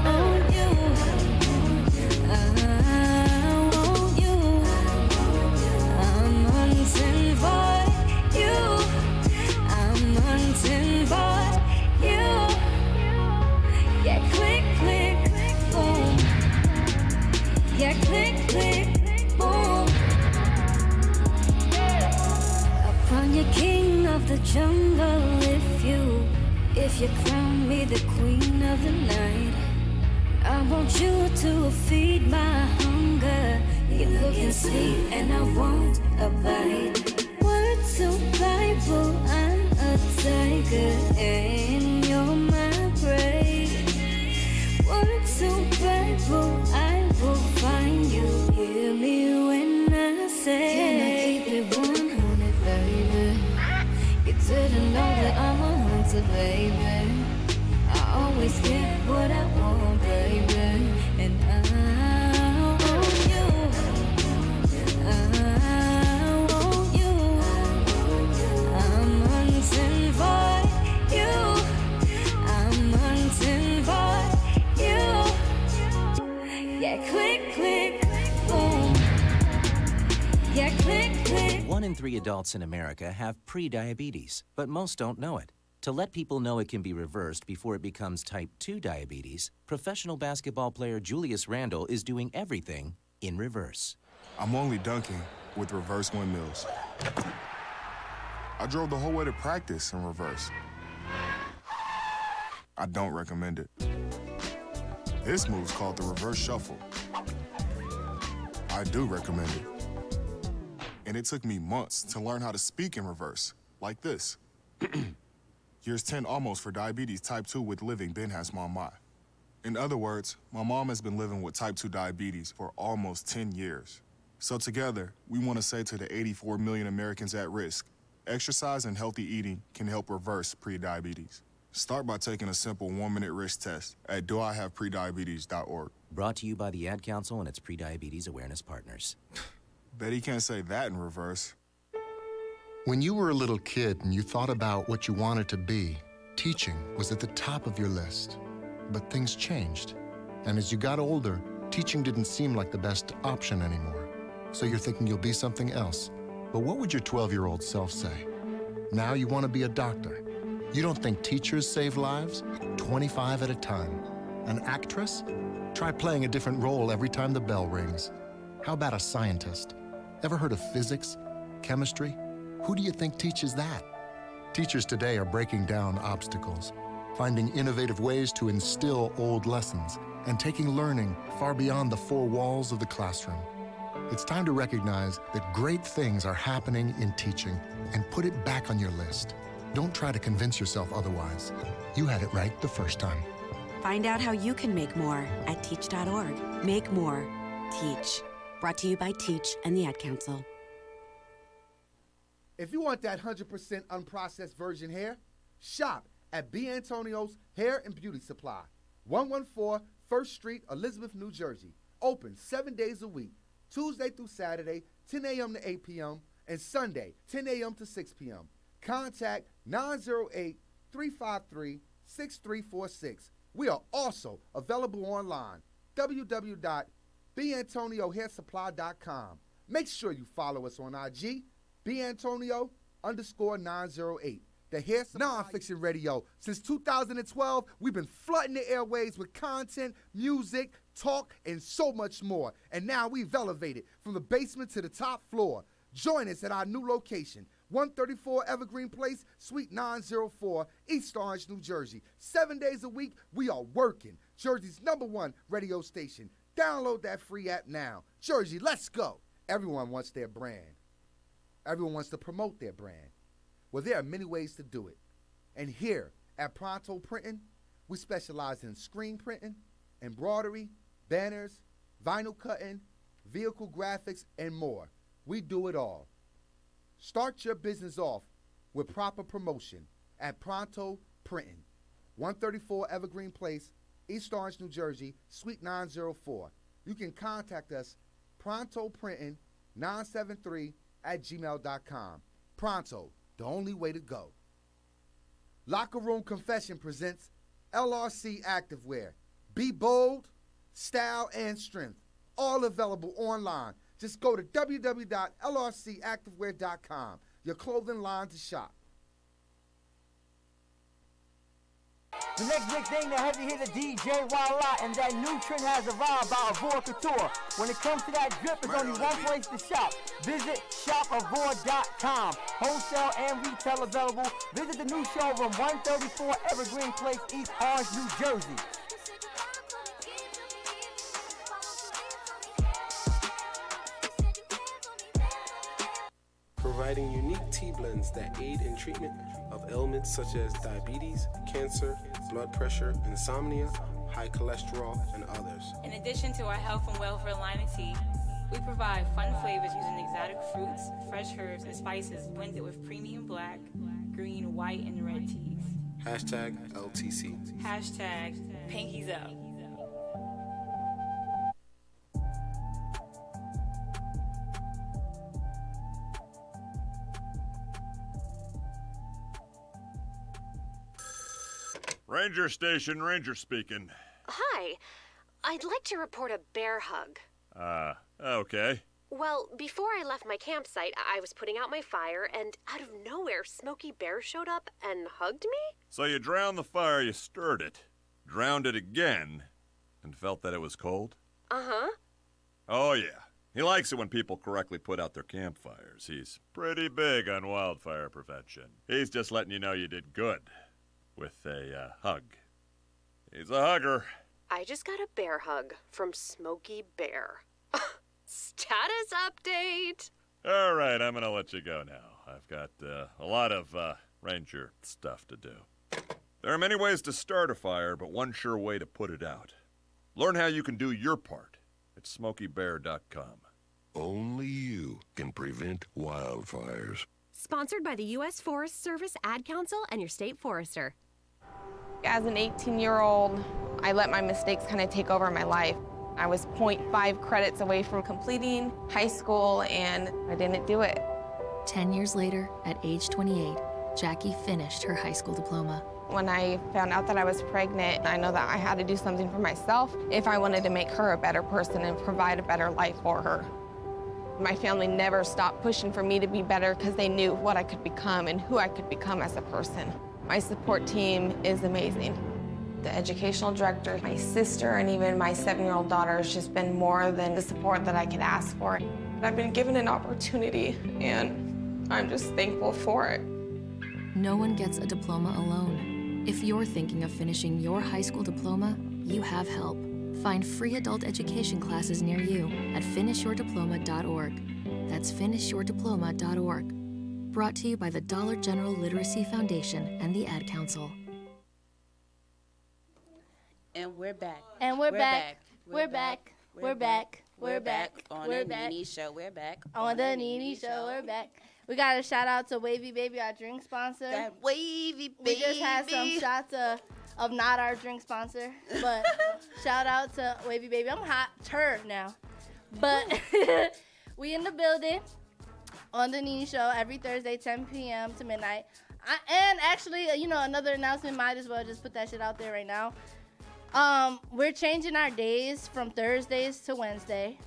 want you. I want you. I'm hunting for you. I'm hunting for you. Yeah, click, click, boom. Yeah, click, click, boom. Upon your king of the jungle, if you crown me the queen of the night, I want you to feed my hunger. You're looking sweet and I want a bite. Words of Bible, I'm a tiger and you're my prey. Words of Bible, I will find you. Hear me when I say, can I keep it 100, baby? You didn't know that I'm a hunter, baby. I always get what I want, baby. And I want you. I want you. I'm hunting for you. I'm hunting for you. Yeah, click, click, boom. Yeah, click, click. 1 in 3 adults in America have pre-diabetes, but most don't know it. To let people know it can be reversed before it becomes type 2 diabetes, professional basketball player Julius Randle is doing everything in reverse. I'm only dunking with reverse windmills. I drove the whole way to practice in reverse. I don't recommend it. This move's called the reverse shuffle. I do recommend it. And it took me months to learn how to speak in reverse, like this. Years 10 almost for diabetes type 2 with living Ben has mom my. In other words, my mom has been living with type 2 diabetes for almost 10 years. So together, we want to say to the 84 million Americans at risk, exercise and healthy eating can help reverse prediabetes. Start by taking a simple 1-minute risk test at doihaveprediabetes.org. Brought to you by the Ad Council and its pre-diabetes awareness partners. Bet he can't say that in reverse. When you were a little kid and you thought about what you wanted to be, teaching was at the top of your list. But things changed. And as you got older, teaching didn't seem like the best option anymore. So you're thinking you'll be something else. But what would your 12-year-old self say? Now you want to be a doctor. You don't think teachers save lives? 25 at a time. An actress? Try playing a different role every time the bell rings. How about a scientist? Ever heard of physics? Chemistry? Who do you think teaches that? Teachers today are breaking down obstacles, finding innovative ways to instill old lessons, and taking learning far beyond the four walls of the classroom. It's time to recognize that great things are happening in teaching and put it back on your list. Don't try to convince yourself otherwise. You had it right the first time. Find out how you can make more at teach.org. Make more. Teach. Brought to you by Teach and the Ad Council. If you want that 100% unprocessed virgin hair, shop at B. Antonio's Hair and Beauty Supply, 114 1st Street, Elizabeth, New Jersey. Open 7 days a week, Tuesday through Saturday, 10 a.m. to 8 p.m., and Sunday, 10 a.m. to 6 p.m. Contact 908-353-6346. We are also available online, www.bantoniohairsupply.com. Make sure you follow us on IG, BAntonio_908. The Hair Nonfiction Radio. Since 2012, we've been flooding the airways with content, music, talk, and so much more. And now we've elevated from the basement to the top floor. Join us at our new location, 134 Evergreen Place, Suite 904, East Orange, New Jersey. 7 days a week, we are working. Jersey's #1 radio station. Download that free app now. Jersey, let's go. Everyone wants their brand. Everyone wants to promote their brand. Well, there are many ways to do it. And here at Pronto Printing, we specialize in screen printing, embroidery, banners, vinyl cutting, vehicle graphics, and more. We do it all. Start your business off with proper promotion at Pronto Printing, 134 Evergreen Place, East Orange, New Jersey, Suite 904. You can contact us, prontoprinting973@gmail.com. Pronto, the only way to go. Locker Room Confession presents LRC Activewear. Be bold, style, and strength. All available online. Just go to www.lrcactivewear.com. Your clothing line to shop. The next big thing, the heavy hitter DJ Walla, and that new trend has arrived by Avor Couture. When it comes to that drip, there's only one place to shop. Visit shopavor.com. Wholesale and retail available. Visit the new showroom, 134 Evergreen Place, East Orange, New Jersey. Providing unique tea blends that aid in treatment of ailments such as diabetes, cancer, blood pressure, insomnia, high cholesterol, and others. In addition to our health and welfare line of tea, we provide fun flavors using exotic fruits, fresh herbs, and spices blended with premium black, green, white, and red teas. Hashtag LTC. Hashtag Pinkies Up. Ranger Station, Ranger speaking. Hi. I'd like to report a bear hug. Okay. Well, before I left my campsite, I was putting out my fire, and out of nowhere, Smokey Bear showed up and hugged me? So you drowned the fire, you stirred it, drowned it again, and felt that it was cold? Uh-huh. Oh, yeah. He likes it when people correctly put out their campfires. He's pretty big on wildfire prevention. He's just letting you know you did good with a hug. He's a hugger. I just got a bear hug from Smokey Bear. Status update! All right, I'm going to let you go now. I've got a lot of ranger stuff to do. There are many ways to start a fire, but one sure way to put it out. Learn how you can do your part at SmokeyBear.com. Only you can prevent wildfires. Sponsored by the U.S. Forest Service Ad Council and your state forester. As an 18-year-old, I let my mistakes kind of take over my life. I was 0.5 credits away from completing high school, and I didn't do it. 10 years later, at age 28, Jackie finished her high school diploma. When I found out that I was pregnant, I know that I had to do something for myself if I wanted to make her a better person and provide a better life for her. My family never stopped pushing for me to be better because they knew what I could become and who I could become as a person. My support team is amazing. The educational director, my sister, and even my 7-year-old daughter has just been more than the support that I could ask for. I've been given an opportunity, and I'm just thankful for it. No one gets a diploma alone. If you're thinking of finishing your high school diploma, you have help. Find free adult education classes near you at finishyourdiploma.org. That's finishyourdiploma.org. Brought to you by the Dollar General Literacy Foundation and the Ad Council. And we're back. And we're back. We're back. We're back. We're back on the Nene Show. We're back on the Nene Show. We're back. We got to shout out to Wavy Baby, our drink sponsor. That Wavy Baby. We just had some shots of not our drink sponsor, but shout out to Wavy Baby. I'm hot turd now, but we in the building on the Nene Show every Thursday, 10 p.m. to midnight. And actually, another announcement, might as well just put that shit out there right now. We're changing our days from Thursdays to Wednesday,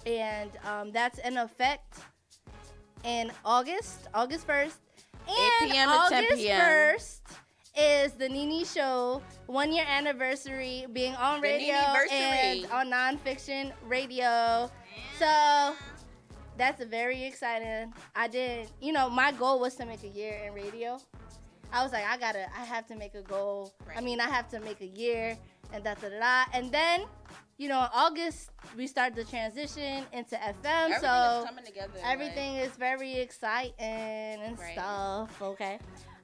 and that's in effect in August 1st. And 8 p.m. to 10 p.m. August 1st is the Nene Show 1-year anniversary being on radio and on Nonfiction radio. So that's very exciting. My goal was to make a year in radio. I was like, I have to make a goal. Right. I have to make a year and da-da-da-da. And then, in August, we start the transition into FM. Everything is coming together. Everything is very exciting and stuff, okay?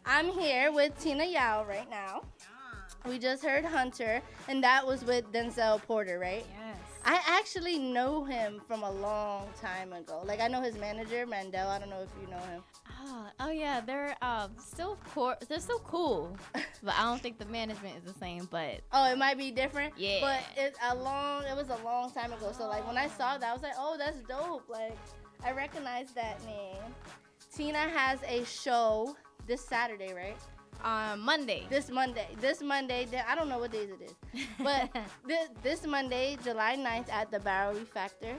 I'm here with Tina Yao right now. We just heard Hunter, and that was with Denzel Porter, right? Yes. I actually know him from a long time ago. Like, I know his manager, Mandel. I don't know if you know him. Oh yeah, they're still cool, but I don't think the management is the same. But it might be different. Yeah. But it was a long time ago. So like when I saw that, I was like, oh, that's dope. Like I recognize that name. Tina has a show this Saturday, right? Monday. This Monday. I don't know what days it is, but this Monday, July 9th at the Bowery Factor.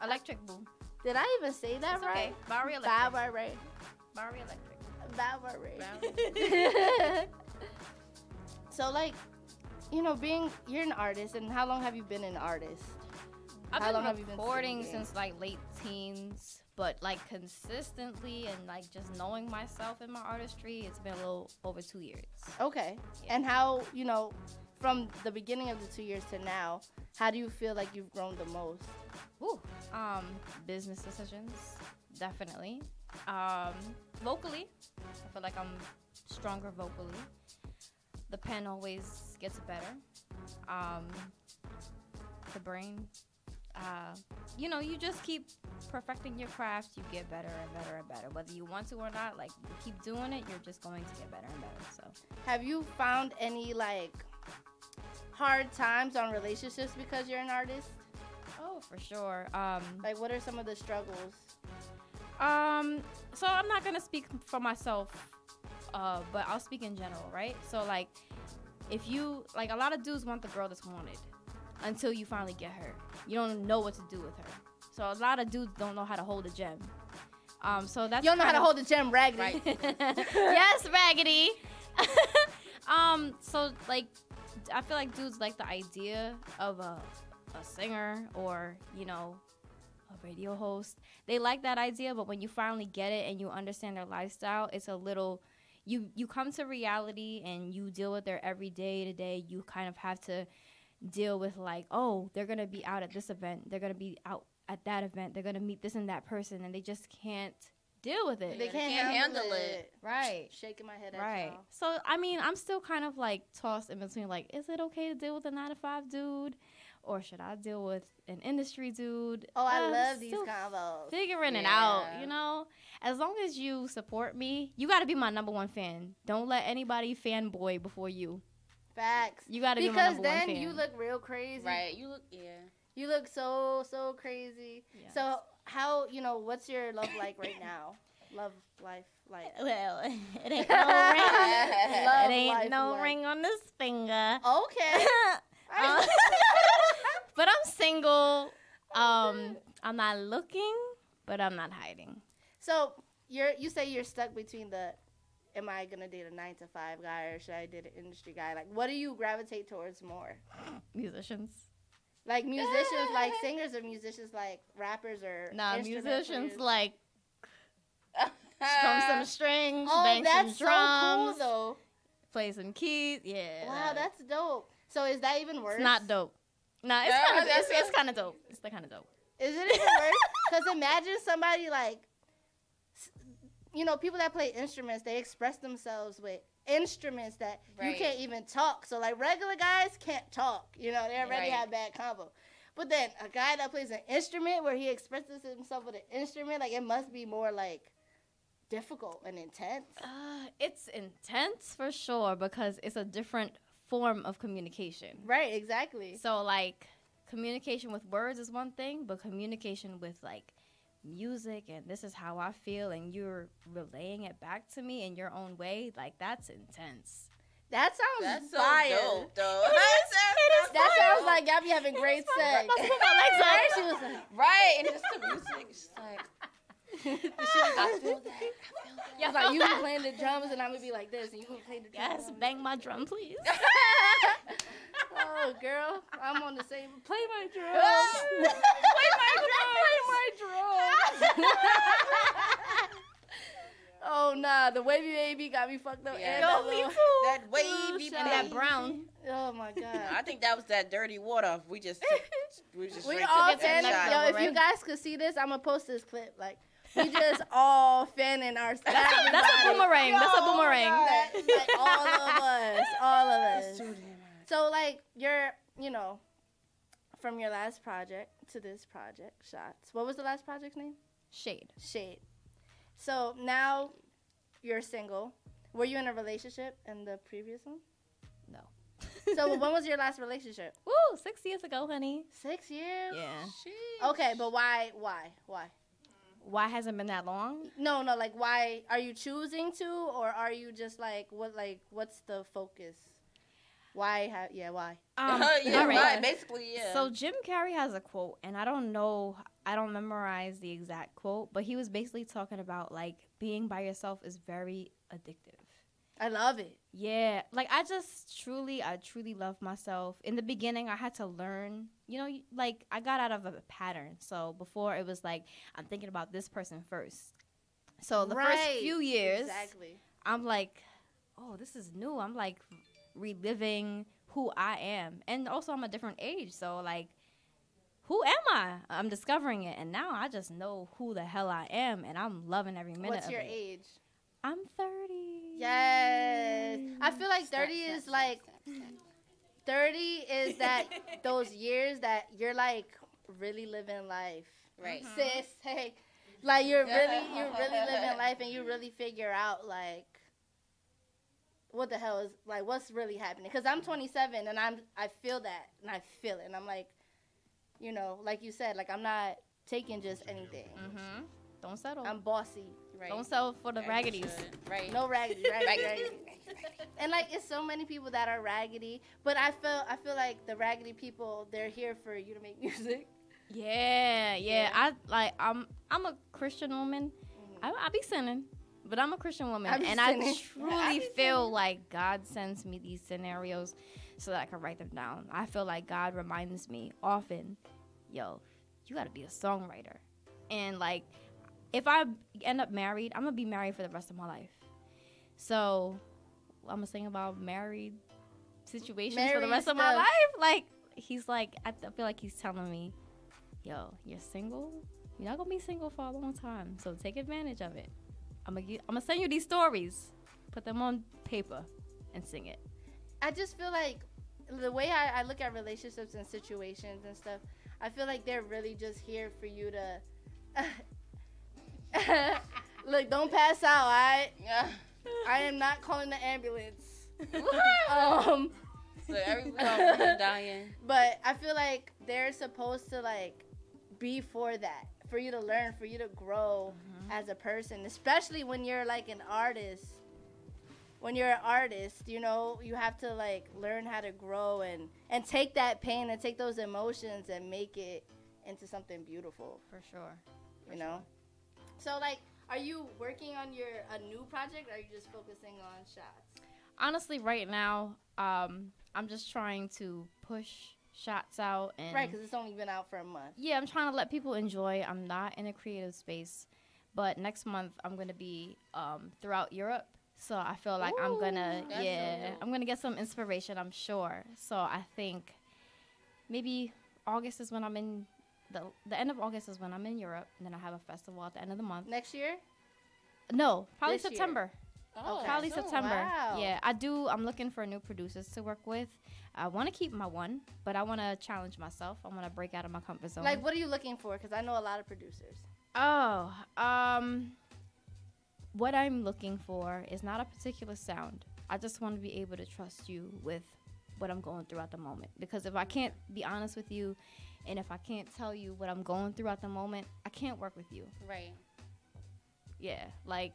Electric Boo. Did I even say that right? Okay. Bowery Electric. Bowery Electric. So, like, you're an artist, and how long have you been an artist? I've been recording since, like, late teens, but, like, consistently and, like, just knowing myself in my artistry, it's been a little over 2 years. Okay. Yeah. And how, from the beginning of the 2 years to now, how do you feel like you've grown the most? Business decisions, definitely. Vocally, I feel like I'm stronger vocally. The pen always gets better. The brain, you just keep perfecting your craft. You get better and better and better. Whether you want to or not, like, you keep doing it, you're just going to get better and better. So, have you found any, like, hard times on relationships because you're an artist? Oh, for sure. Like, what are some of the struggles? So I'm not gonna speak for myself, but I'll speak in general, right? So, like, if you, like, a lot of dudes want the girl that's wanted until you finally get her. You don't know what to do with her. So a lot of dudes don't know how to hold a gem. So that's you don't know how to hold a gem, Raggedy. Right. Yes, Raggedy. So, like, I feel like dudes like the idea of a singer or, a radio host. They like that idea, but when you finally get it and you understand their lifestyle, it's a little, you come to reality and you deal with their everyday to day. You kind of have to deal with, like, oh, they're going to be out at this event. They're going to be out at that event. They're going to meet this and that person, and they just can't deal with it. They can't handle it. Right. Shaking my head at right. y'all. So, I'm still kind of, like, tossed in between, like, is it okay to deal with a 9-to-5 dude? or should I deal with an industry dude? Oh, I I'm love these still combos. Figuring it out, you know? As long as you support me, you got to be my number one fan. Don't let anybody fanboy before you. Facts. You got to be my Because number one fan. then you look real crazy. Right. You look, You look so crazy. Yes. So how, what's your love like right now? Love life like. Well, it ain't no ring. Love It ain't life no like. ring on this finger. Okay. But I'm single. I'm not looking, but I'm not hiding. So you say you're stuck between am I gonna date a 9-to-5 guy or should I date an industry guy? Like, what do you gravitate towards more? Musicians. Like musicians, like singers, or musicians, like rappers, or Musicians players? like strum some strings, Oh, bang that's some drums, so cool though. play some keys. Yeah. Wow, that's dope. So is that even worse? It's not dope. No, it's No, kind of that's it's kind of dope. It's kind of dope. Is it even worse? Because imagine somebody like, people that play instruments, they express themselves with instruments that you Right. can't even talk. So like regular guys can't talk. They already Right. have bad combo. But then a guy that plays an instrument where he expresses himself with an instrument, like it must be more like difficult and intense. It's intense for sure because it's a different form of communication. Right, exactly. So like communication with words is one thing, but communication with like music and this is how I feel and you're relaying it back to me in your own way, like that's intense. That sounds so fire. dope, though. That sounds like y'all be having great sex. Let's put my legs up. She was like, Right, and just the music, just like. I feel that. Yeah, like you be playing the drums and I'm gonna be like this and you gonna play the drums. Yes, bang my drum, please. Oh, girl, I'm on the same. Play my drums. Play my drums. Oh nah, the wavy baby got me fucked up. Yeah. And Yo, that me little- too. That wavy and that brown. Oh my god. I think that was that dirty water. We just We drank all it. fanning. Shot. Yo, if you guys could see this, I'm gonna post this clip. Like, we just all fanning our. That's a boomerang. That's a boomerang. Like all of us. All of us. So, like, you're, from your last project to this project, Shots. What was the last project's name? Shade. Shade. So, now you're single. Were you in a relationship in the previous one? No. So, when was your last relationship? Woo, 6 years ago, honey. 6 years? Yeah. Okay, but why? Why hasn't it been that long? No, like, why? Are you choosing to, or are you just like, what's the focus? Why? Why? Yeah, all right. Basically, yeah. So Jim Carrey has a quote, and I don't memorize the exact quote, but he was basically talking about, like, being by yourself is very addictive. I love it. Yeah. Like, I truly love myself. In the beginning, I had to learn, like, I got out of a pattern. So before, it was like, I'm thinking about this person first. So the first few years, exactly. I'm like, oh, this is new. I'm, like, reliving who I am. And also, I'm a different age. So, like, who am I? I'm discovering it. And now I just know who the hell I am. And I'm loving every minute What's of your it. age? I'm 30. Yes. I feel like 30 is like 30 is that those years that you're like really living life. Right. Sis, hey. Like you're really living life and you really figure out like what the hell is like what's really happening. Cuz I'm 27 and I feel that and I feel it and I'm like like you said, like I'm not taking just anything. Mm-hmm. Don't settle. I'm bossy. Right. Don't settle for the raggities. Right. No raggedy. And like it's so many people that are raggedy, but I feel like the raggedy people, they're here for you to make music. Yeah. I'm a Christian woman. I be sinning, but I'm a Christian woman, and I truly feel like God sends me these scenarios so that I can write them down. I feel like God reminds me often, yo, you gotta be a songwriter, and like. If I end up married, I'm going to be married for the rest of my life. So I'm going to sing about married situations for the rest of my life. Like, he's like, I feel like he's telling me, yo, you're single? You're not going to be single for a long time. So take advantage of it. I'm going to send you these stories. Put them on paper and sing it. I just feel like the way I look at relationships and situations and stuff, I feel like they're really just here for you to look, don't pass out, alright? Yeah. I am not calling the ambulance. So everyone's dying. But I feel like they're supposed to like be for that, for you to learn, for you to grow as a person, especially when you're like an artist. When you're an artist, you know, you have to like learn how to grow and take that pain and take those emotions and make it into something beautiful. For sure. You know? So like, are you working on a new project, or are you just focusing on shots? Honestly, right now, I'm just trying to push shots out. And Right, because it's only been out for a month. Yeah, I'm trying to let people enjoy. I'm not in a creative space. But next month, I'm going to be throughout Europe. So I feel like I'm going to get some inspiration, I'm sure. So I think maybe August is when I'm in, the end of August is when I'm in Europe. And then I have a festival at the end of the month. Next year? No, probably This September. Oh, Probably so, September. wow. Yeah, I'm looking for new producers to work with. I want to keep my one, but I want to challenge myself. I want to break out of my comfort zone. Like, what are you looking for? Because I know a lot of producers. Oh, what I'm looking for is not a particular sound. I just want to be able to trust you with what I'm going through at the moment. Because if I can't be honest with you, and if I can't tell you what I'm going through at the moment, I can't work with you. Right. Yeah, like,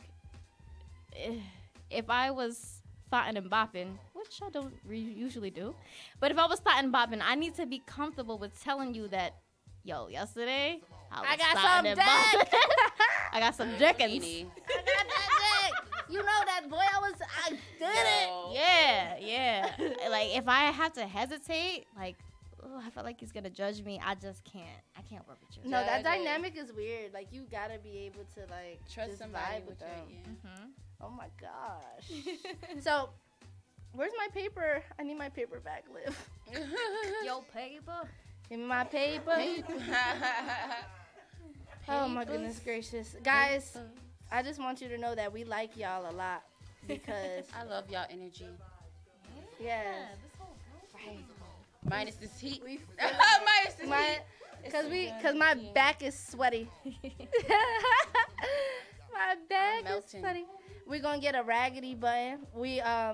if I was thotting and bopping, which I don't usually do, but if I was thotting and bopping, I need to be comfortable with telling you that, yo, yesterday, I got some dick. I got some dickens. I got that dick. You know that boy, I did it. Yeah. Like, if I have to hesitate, like, I feel like he's going to judge me. I just can't. I can't work with you. No, that dynamic is weird. Like, you got to be able to, like, trust just somebody vibe with them. Yeah. Oh, my gosh. So, where's my paper? I need my paper back, Liv. Yo, paper. Give me my paper. Oh, my goodness gracious. Guys, I just want you to know that we like y'all a lot because... I love y'all energy. Yeah. Right. Minus this heat. Minus this heat. Because my back is sweaty. My back is sweaty. We're going to get a raggedy button.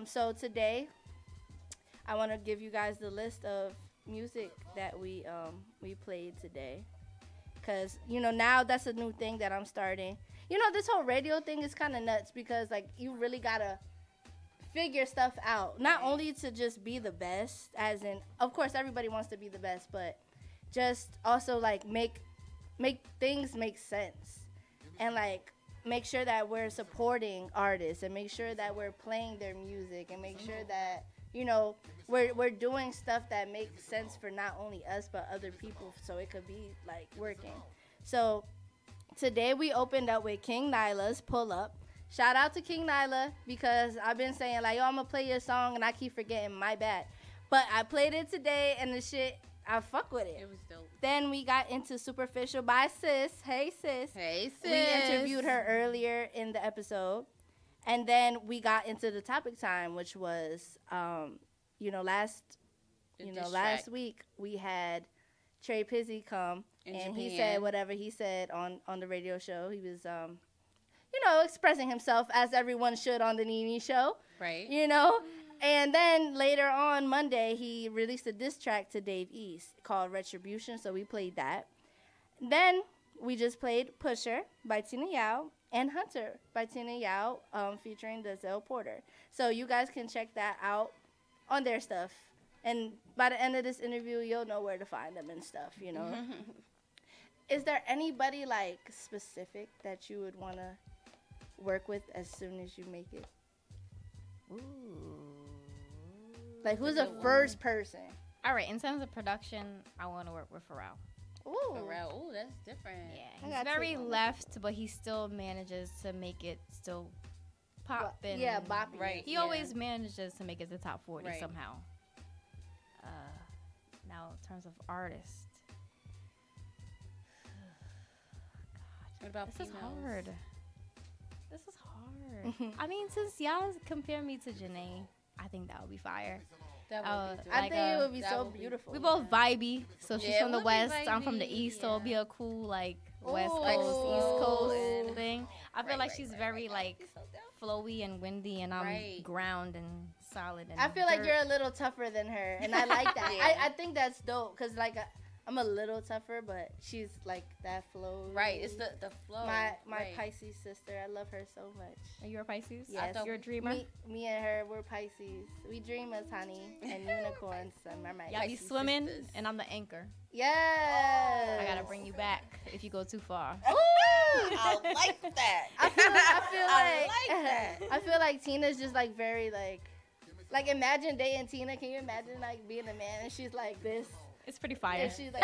So today, I want to give you guys the list of music that we played today. Because, you know, now that's a new thing that I'm starting. You know, this whole radio thing is kind of nuts because, like, you really got to figure stuff out. Not only to just be the best, as in, of course, everybody wants to be the best, but just also, like, make things make sense. And, like, make sure that we're supporting artists and make sure that we're playing their music and make sure that, you know, we're doing stuff that makes sense for not only us but other people, so it could be like working. So today we opened up with King Nyla's Pull Up. Shout out to King Nyla because I've been saying like, yo, I'm gonna play your song and I keep forgetting, my bad. But I played it today and the shit, I fuck with it. It was dope. Then we got into Superficial by Sis. Hey sis. Hey sis. We interviewed her earlier in the episode. And then we got into the topic time, which was last week we had Trey Pizzy come and he said whatever he said on the radio show. He was expressing himself as everyone should on the Nene Show. Right. You know? And then later on Monday he released a diss track to Dave East called Retribution, so we played that. Then we just played Pusher by Tina Yao and Hunter by Tina Yao featuring Denzel Porter. So you guys can check that out on their stuff. And by the end of this interview, you'll know where to find them and stuff, you know. Is there anybody, like, specific that you would want to work with as soon as you make it? Ooh. Like, who's the first person? All right, in terms of production, I want to work with Pharrell. Ooh. Pharrell. Ooh, that's different. Yeah, he's very left, but he still manages to make it still pop. And yeah, boppy. Right. He always manages to make it to top 40 somehow. Now, in terms of artists. What about this females? is hard. This is hard. I mean, since y'all compare me to Janae, I think that would be fire. I think it would be so beautiful. We both vibey. So she's Yeah, from the we'll be west, I'm from the vibey, east, so it'll be a cool like west Ooh. coast, east coast And- thing. I feel like she's very like flowy and windy, and I'm Right. ground and solid. And I feel like dirt. you're a little tougher than her, and I like that. Yeah. I think that's dope, cause like I'm a little tougher, but she's like that flow. Right, it's the flow. My right. Pisces sister, I love her so much. Are you a Pisces? Yes, You're a dreamer. Me and her, we're Pisces. We dreamers, honey, and unicorns and mermaids. Y'all be swimming, and I'm the anchor. Yes. I gotta bring you back if you go too far. Ooh, I like that. I feel I like like that. I feel like Tina's just like very like imagine dating Tina. Can you imagine like being a man and she's like this? It's pretty fire. And she's like,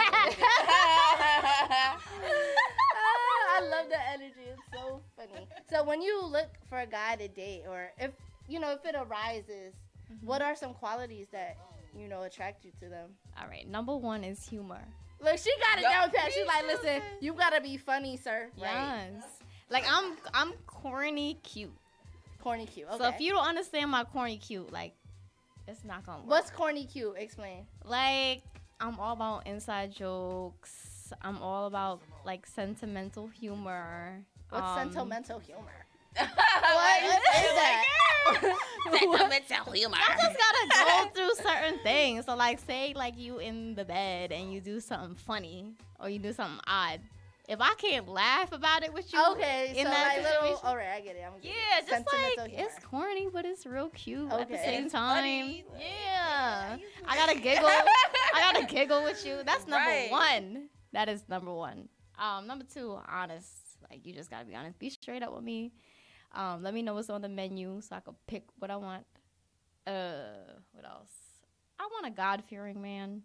I love the energy. It's so funny. So when you look for a guy to date, or if it arises, what are some qualities that attract you to them? All right, number one is humor. Look, she got it down pat. She's like, listen, you gotta be funny, sir. Yes. Like I'm corny cute. Corny cute. Okay. So if you don't understand my corny cute, like it's not gonna work. What's corny cute? Explain. Like I'm all about inside jokes. I'm all about like sentimental humor. What's sentimental humor? What is that? Sentimental humor. I just gotta go through certain things. So like say like you in the bed and you do something funny or you do something odd. If I can't laugh about it with you, Okay, in so that like little. situation, All right, I get it. yeah, just Sentimental like humor. it's corny, but it's real cute at the Okay. same It's time. funny. Yeah, I gotta giggle. I gotta giggle with you. That's number Right. one. That is number one. Number two, honest. Like you just gotta be honest. Be straight up with me. Let me know what's on the menu so I can pick what I want. What else? I want a God-fearing man.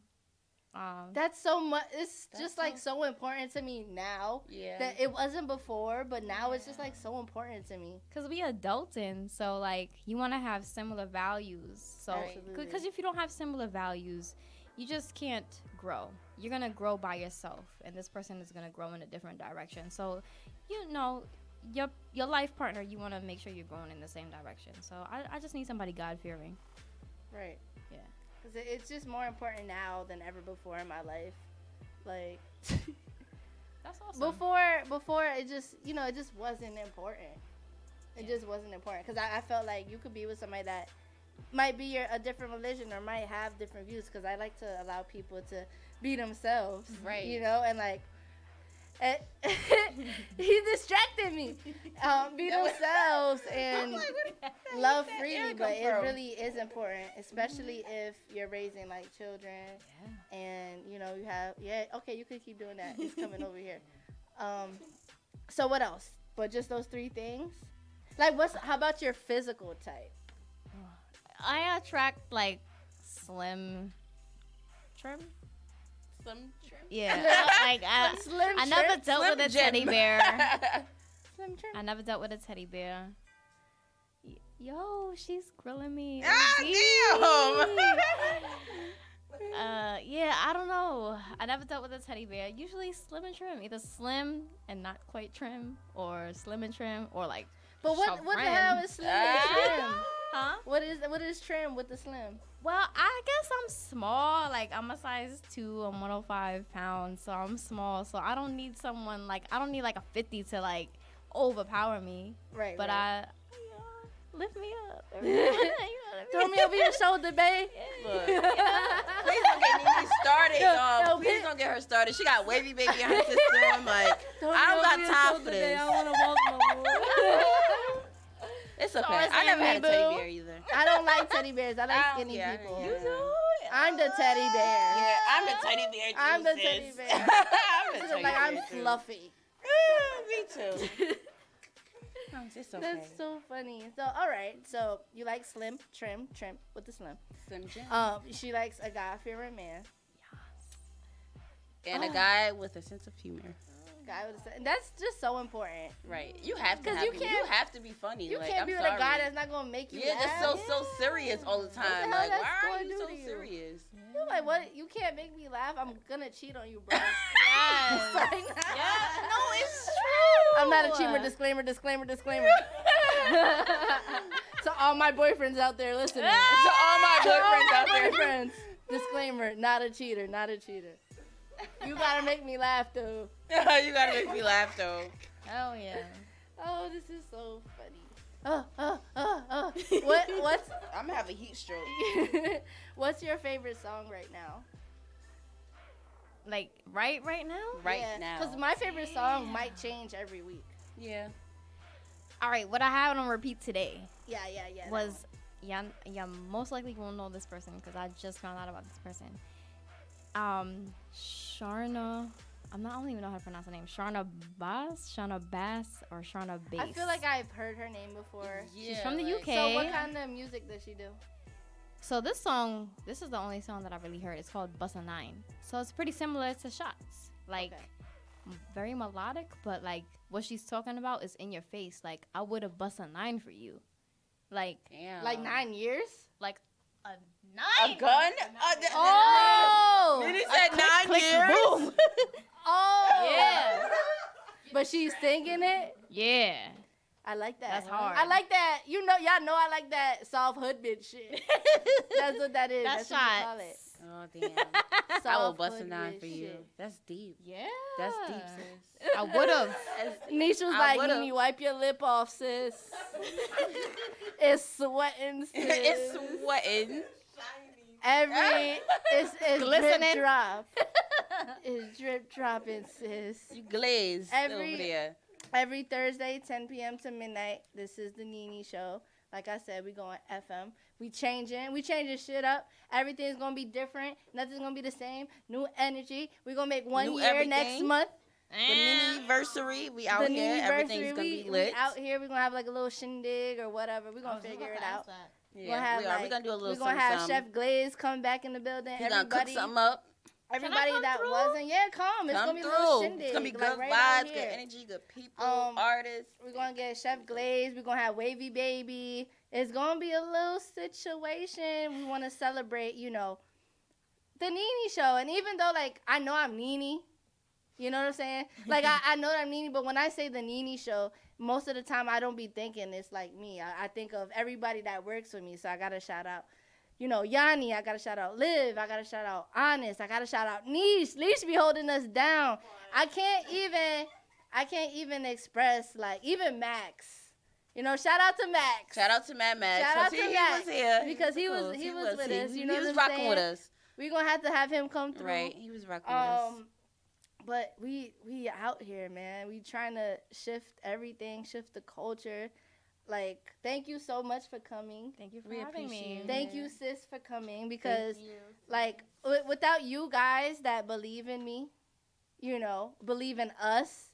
That's so much. It's just like so important to me now. Yeah. That it wasn't before, but now it's just like so important to me. Cause we adulting, so like you want to have similar values. So, Absolutely. because if you don't have similar values, you just can't grow. You're gonna grow by yourself, and this person is gonna grow in a different direction. So, your life partner, you want to make sure you're going in the same direction. So I just need somebody God fearing. Right. Yeah. Because it's just more important now than ever before in my life. Like, that's awesome. Before it just, it just wasn't important. It just wasn't important. Because I felt like you could be with somebody that might be a different religion or might have different views. Because I like to allow people to be themselves. Right. And like, he distracted me. Be themselves and love freely, but it really is important, especially if you're raising like children, and you have okay, you could keep doing that. It's coming over here. So what else? But just those three things. Like, how about your physical type? I attract like slim trim. Slim trim. Yeah, like I never trim? dealt Slim with a Jim. teddy bear. Slim trim. I never dealt with a teddy bear. Yo, she's grilling me. Yeah, I don't know. I never dealt with a teddy bear. Usually slim and trim, either slim and not quite trim, or slim and trim, or like. But what the hell is slim and trim? Huh? What is trim with the slim? Well, I guess I'm small. Like, I'm a size 2. I'm 105 pounds, so I'm small. So I don't need someone I don't need like a 50 to like overpower me. Right. But lift me up. Throw me over your shoulder, babe. Look, please don't get Nene started, y'all. Please don't get her started. She got wavy baby in her system. Like, I don't got time for this. I want to walk no more. It's okay. Sorry, I never had a boo. teddy bear either. I don't like teddy bears. I like skinny people. You do? I'm the teddy bear. Yeah, I'm the teddy bear too, I'm the sis. teddy bear. I'm the This is teddy like bear I'm too. fluffy. Me too. It's okay. That's so funny. So all right. So you like slim, trim with the slim. Slim Jim. She likes a God-fearing man. And a guy with a sense of humor. And that's just so important. Right. You have to have to be funny. You like, can't I'm be with sorry. a guy that's not gonna make you Yeah, laugh. just so serious all the time. What the hell Like, that's why are gonna you do so to you? serious? You're like, what? You can't make me laugh. I'm gonna cheat on you, bro. Yes. Like, No, it's true. I'm not a cheater. Disclaimer. So To all my boyfriends out there listening. To all my boyfriends out there. Boyfriends. Disclaimer, not a cheater, not a cheater. You gotta make me laugh, though. You gotta make me laugh, though. Oh, yeah. Oh, this is so funny. What's I'm gonna have a heat stroke. What's your favorite song right now? Like, right now? Right now. Because my favorite song might change every week. Yeah. All right, what I had on repeat today Yeah. was, yeah, most likely you won't know this person because I just found out about this person. Sharna, I don't even know how to pronounce her name. Sharna Bass, or Sharna Bass. I feel like I've heard her name before. Yeah, she's from the UK. So what kind of music does she do? So this song, this is the only song that I really heard. It's called Bust a Nine. So it's pretty similar to Shots. Like, very melodic, but like what she's talking about is in your face. Like, I would have bust a 9 for you. Like, damn. Like 9 years? Like a 9? A gun? Oh! Did he say 9 click, years? boom. Oh! Yeah. But she's singing it? Yeah. I like that. That's hard. I like that. You know, y'all know I like that soft hood bitch shit. That's what that is. That's what you call it. Oh, damn. I will Soft bust a hood 9 bitch for you. shit. That's deep. Yeah. That's deep, sis. I would have. Nisha was I like, would've. Nene, wipe your lip off, sis. It's sweating, sis. It's sweating. It's glistening. drip drop. It's drip dropping, sis. You glazed over there. Every Thursday, 10 p.m. to midnight. This is the Nene Show. Like I said, we going FM. We changing shit up. Everything's gonna be different. Nothing's gonna be the same. New energy. We're gonna make one New year everything. next month. The Nene-versary. We out here. Everything's gonna be lit. We out here. We're gonna have like a little shindig or whatever. We're gonna figure it out. Yeah, we are. We're gonna do a little We're gonna something, have something. Chef Glaze come back in the building. He's gonna cook something up. Everybody that wasn't, come. It's Come gonna be a through. little shindig. It's gonna be good like right out vibes, here. good energy, good people, artists. We're gonna get Chef Glaze. We're gonna have Wavy Baby. It's gonna be a little situation. We want to celebrate, you know, the Nene Show. And even though, like, I know I'm Nene, you know what I'm saying? Like, I know that I'm Nene, but when I say the Nene Show, most of the time I don't be thinking it's like me. I think of everybody that works with me. So I gotta shout out, you know, Yanni. I gotta shout out Liv. I gotta shout out Honest. I gotta shout out Niche. Niche be holding us down. I can't even express, like, even Max. You know, shout out to Max. Shout out to Max. Shout out to he Max. was here. Because he was with us. You know he was what I'm rocking saying? with us. We're going to have him come through. Right, he was rocking with us. But we out here, man. We trying to shift everything, shift the culture. Like, thank you so much for coming. Thank you for having me. Thank you, sis, for coming. Because, like, without you guys that believe in me, you know, believe in us,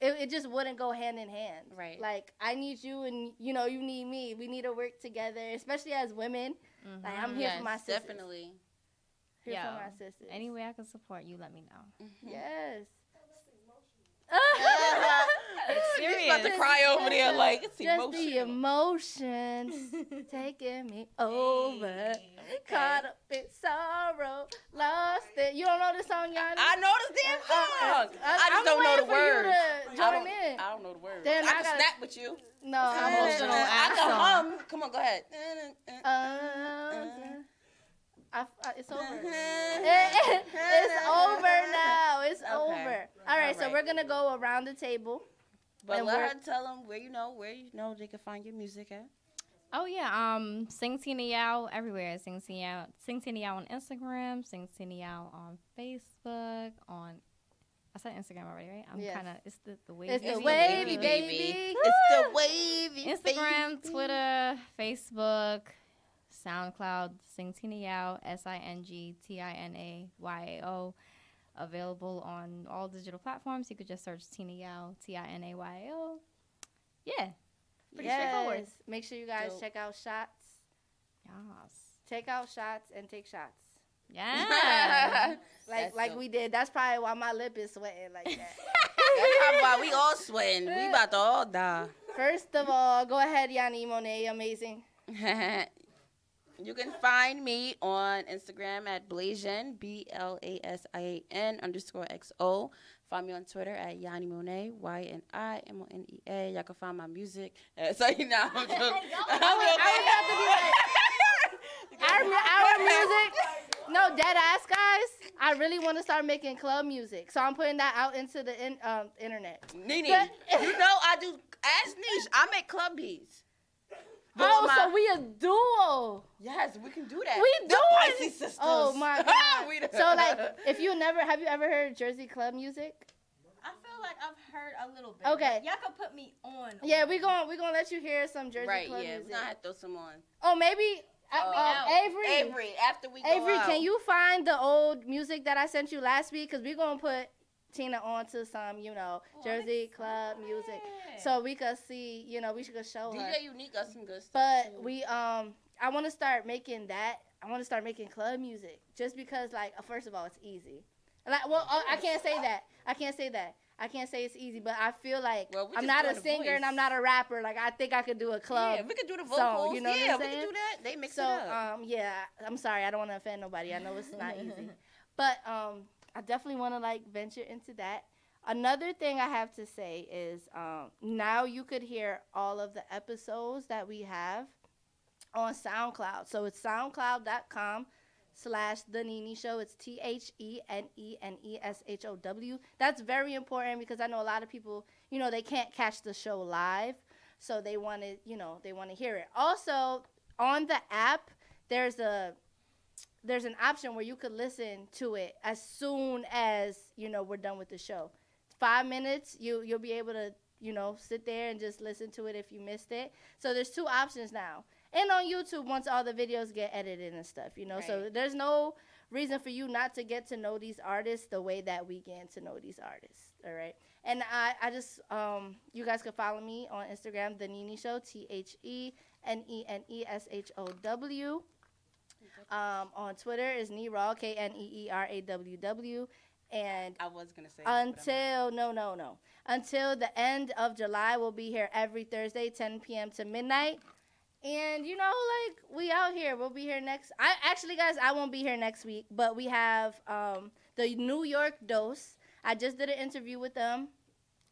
it just wouldn't go hand in hand. Right. Like, I need you and, you know, you need me. We need to work together, especially as women. Mm-hmm. Like, I'm here for my sisters. Definitely. Here for my sisters. Any way I can support you, let me know. Yes. It's serious. He's about to cry over there like it's Just emotional. the emotions taking me over. Caught up in sorrow, lost it. You don't know the song, Yanni? I know the damn song. I just don't know the words. I don't know the words. Then I can snap with you. No, emotional I can hum. Come on, go ahead. It's over. It's over now. It's over. All right, so we're gonna go around the table. But let her tell them where you know they can find your music at. Oh yeah, Sing Tina Yao everywhere. Sing Tina Yao on Instagram. Sing Tina Yao on Facebook. I said Instagram already, right? It's the wavy. It's the wavy, baby. It's the wavy. Instagram, Twitter, Facebook, SoundCloud. Sing Tina Yao, SingTinaYao. Available on all digital platforms. You could just search Tina Yao, TINAYO. Yeah. Pretty straightforward. Make sure you guys check out Shots. Yes. Check out Shots and take shots. Yeah. like we did. That's probably why my lip is sweating like that. That's why we all sweating. We about to all die. First of all, go ahead, Yanni Monet. Amazing. You can find me on Instagram at Blasian, BLASIAN _XO. Find me on Twitter at Yanni Monet, YNIMONEA. Y'all can find my music. So you know, I'm joking. Our music. No, dead ass, guys. I really want to start making club music, so I'm putting that out into the internet. Nene, you know I do. Ask Niche. I make club beats. So we a duo. Yes, we can do that. We do it. Pisces sisters. Oh my god. So like, have you ever heard Jersey club music? I feel like I've heard a little bit. Okay. Y'all can put me on. Yeah, we gonna let you hear some Jersey club music. Right. Yeah, we're gonna have to throw some on. Oh, maybe. Avery, after we go Avery, out. can you find the old music that I sent you last week? Because we're going to put Tina on to some, Jersey club music. So we could see, we should show her. DJ Unique got some good stuff. But I want to start making that. I want to start making club music. Just because, like, first of all, it's easy. Like, well, I can't say that. I can't say it's easy, but I feel like I'm not a singer and I'm not a rapper. Like, I think I could do a club. Yeah, we could do the vocals. Song, you know yeah, what I'm we saying? could do that. They mix so, it up. yeah, I'm sorry. I don't want to offend nobody. I know it's not easy. But I definitely want to, like, venture into that. Another thing I have to say is now you could hear all of the episodes that we have on SoundCloud. So it's soundcloud.com/The Nene Show. It's TheNeneshow. That's very important because I know a lot of people, they can't catch the show live, so they want to, they want to hear it. Also, on the app, there's an option where you could listen to it as soon as we're done with the show. 5 minutes, you'll be able to sit there and just listen to it if you missed it. So there's 2 options now. And on YouTube, once all the videos get edited and stuff, Right. So there's no reason for you not to get to know these artists the way that we get to know these artists, all right? And I just, you guys can follow me on Instagram, The Nene Show, TheNeneshow. On Twitter is Neeraw, KNEERAWW. And I was going to say until the end of July, we'll be here every Thursday, 10 p.m. to midnight. And, we out here. We'll be here next. Guys, I won't be here next week. But we have the New York Dose. I just did an interview with them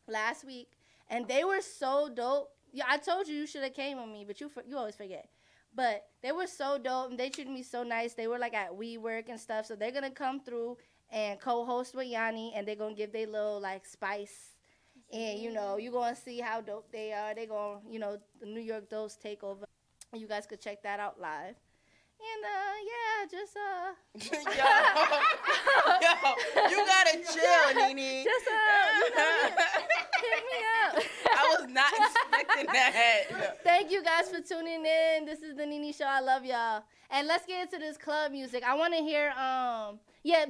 last week. And they were so dope. Yeah, I told you should have came with me, but you always forget. But they were so dope, and they treated me so nice. They were, like, at WeWork and stuff. So they're going to come through and co-host with Yanni, and they're going to give their little, like, spice. And, you're going to see how dope they are. They're going to, the New York Dose take over. You guys could check that out live. And, just, Yo, you gotta chill, Nene. Just, hit me up. I was not expecting that. Thank you guys for tuning in. This is the Nene Show. I love y'all. And let's get into this club music. I want to hear,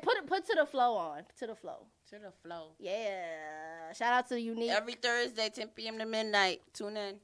put To The Flow on. To The Flow. To The Flow. Yeah. Shout out to Unique. Every Thursday, 10 p.m. to midnight. Tune in.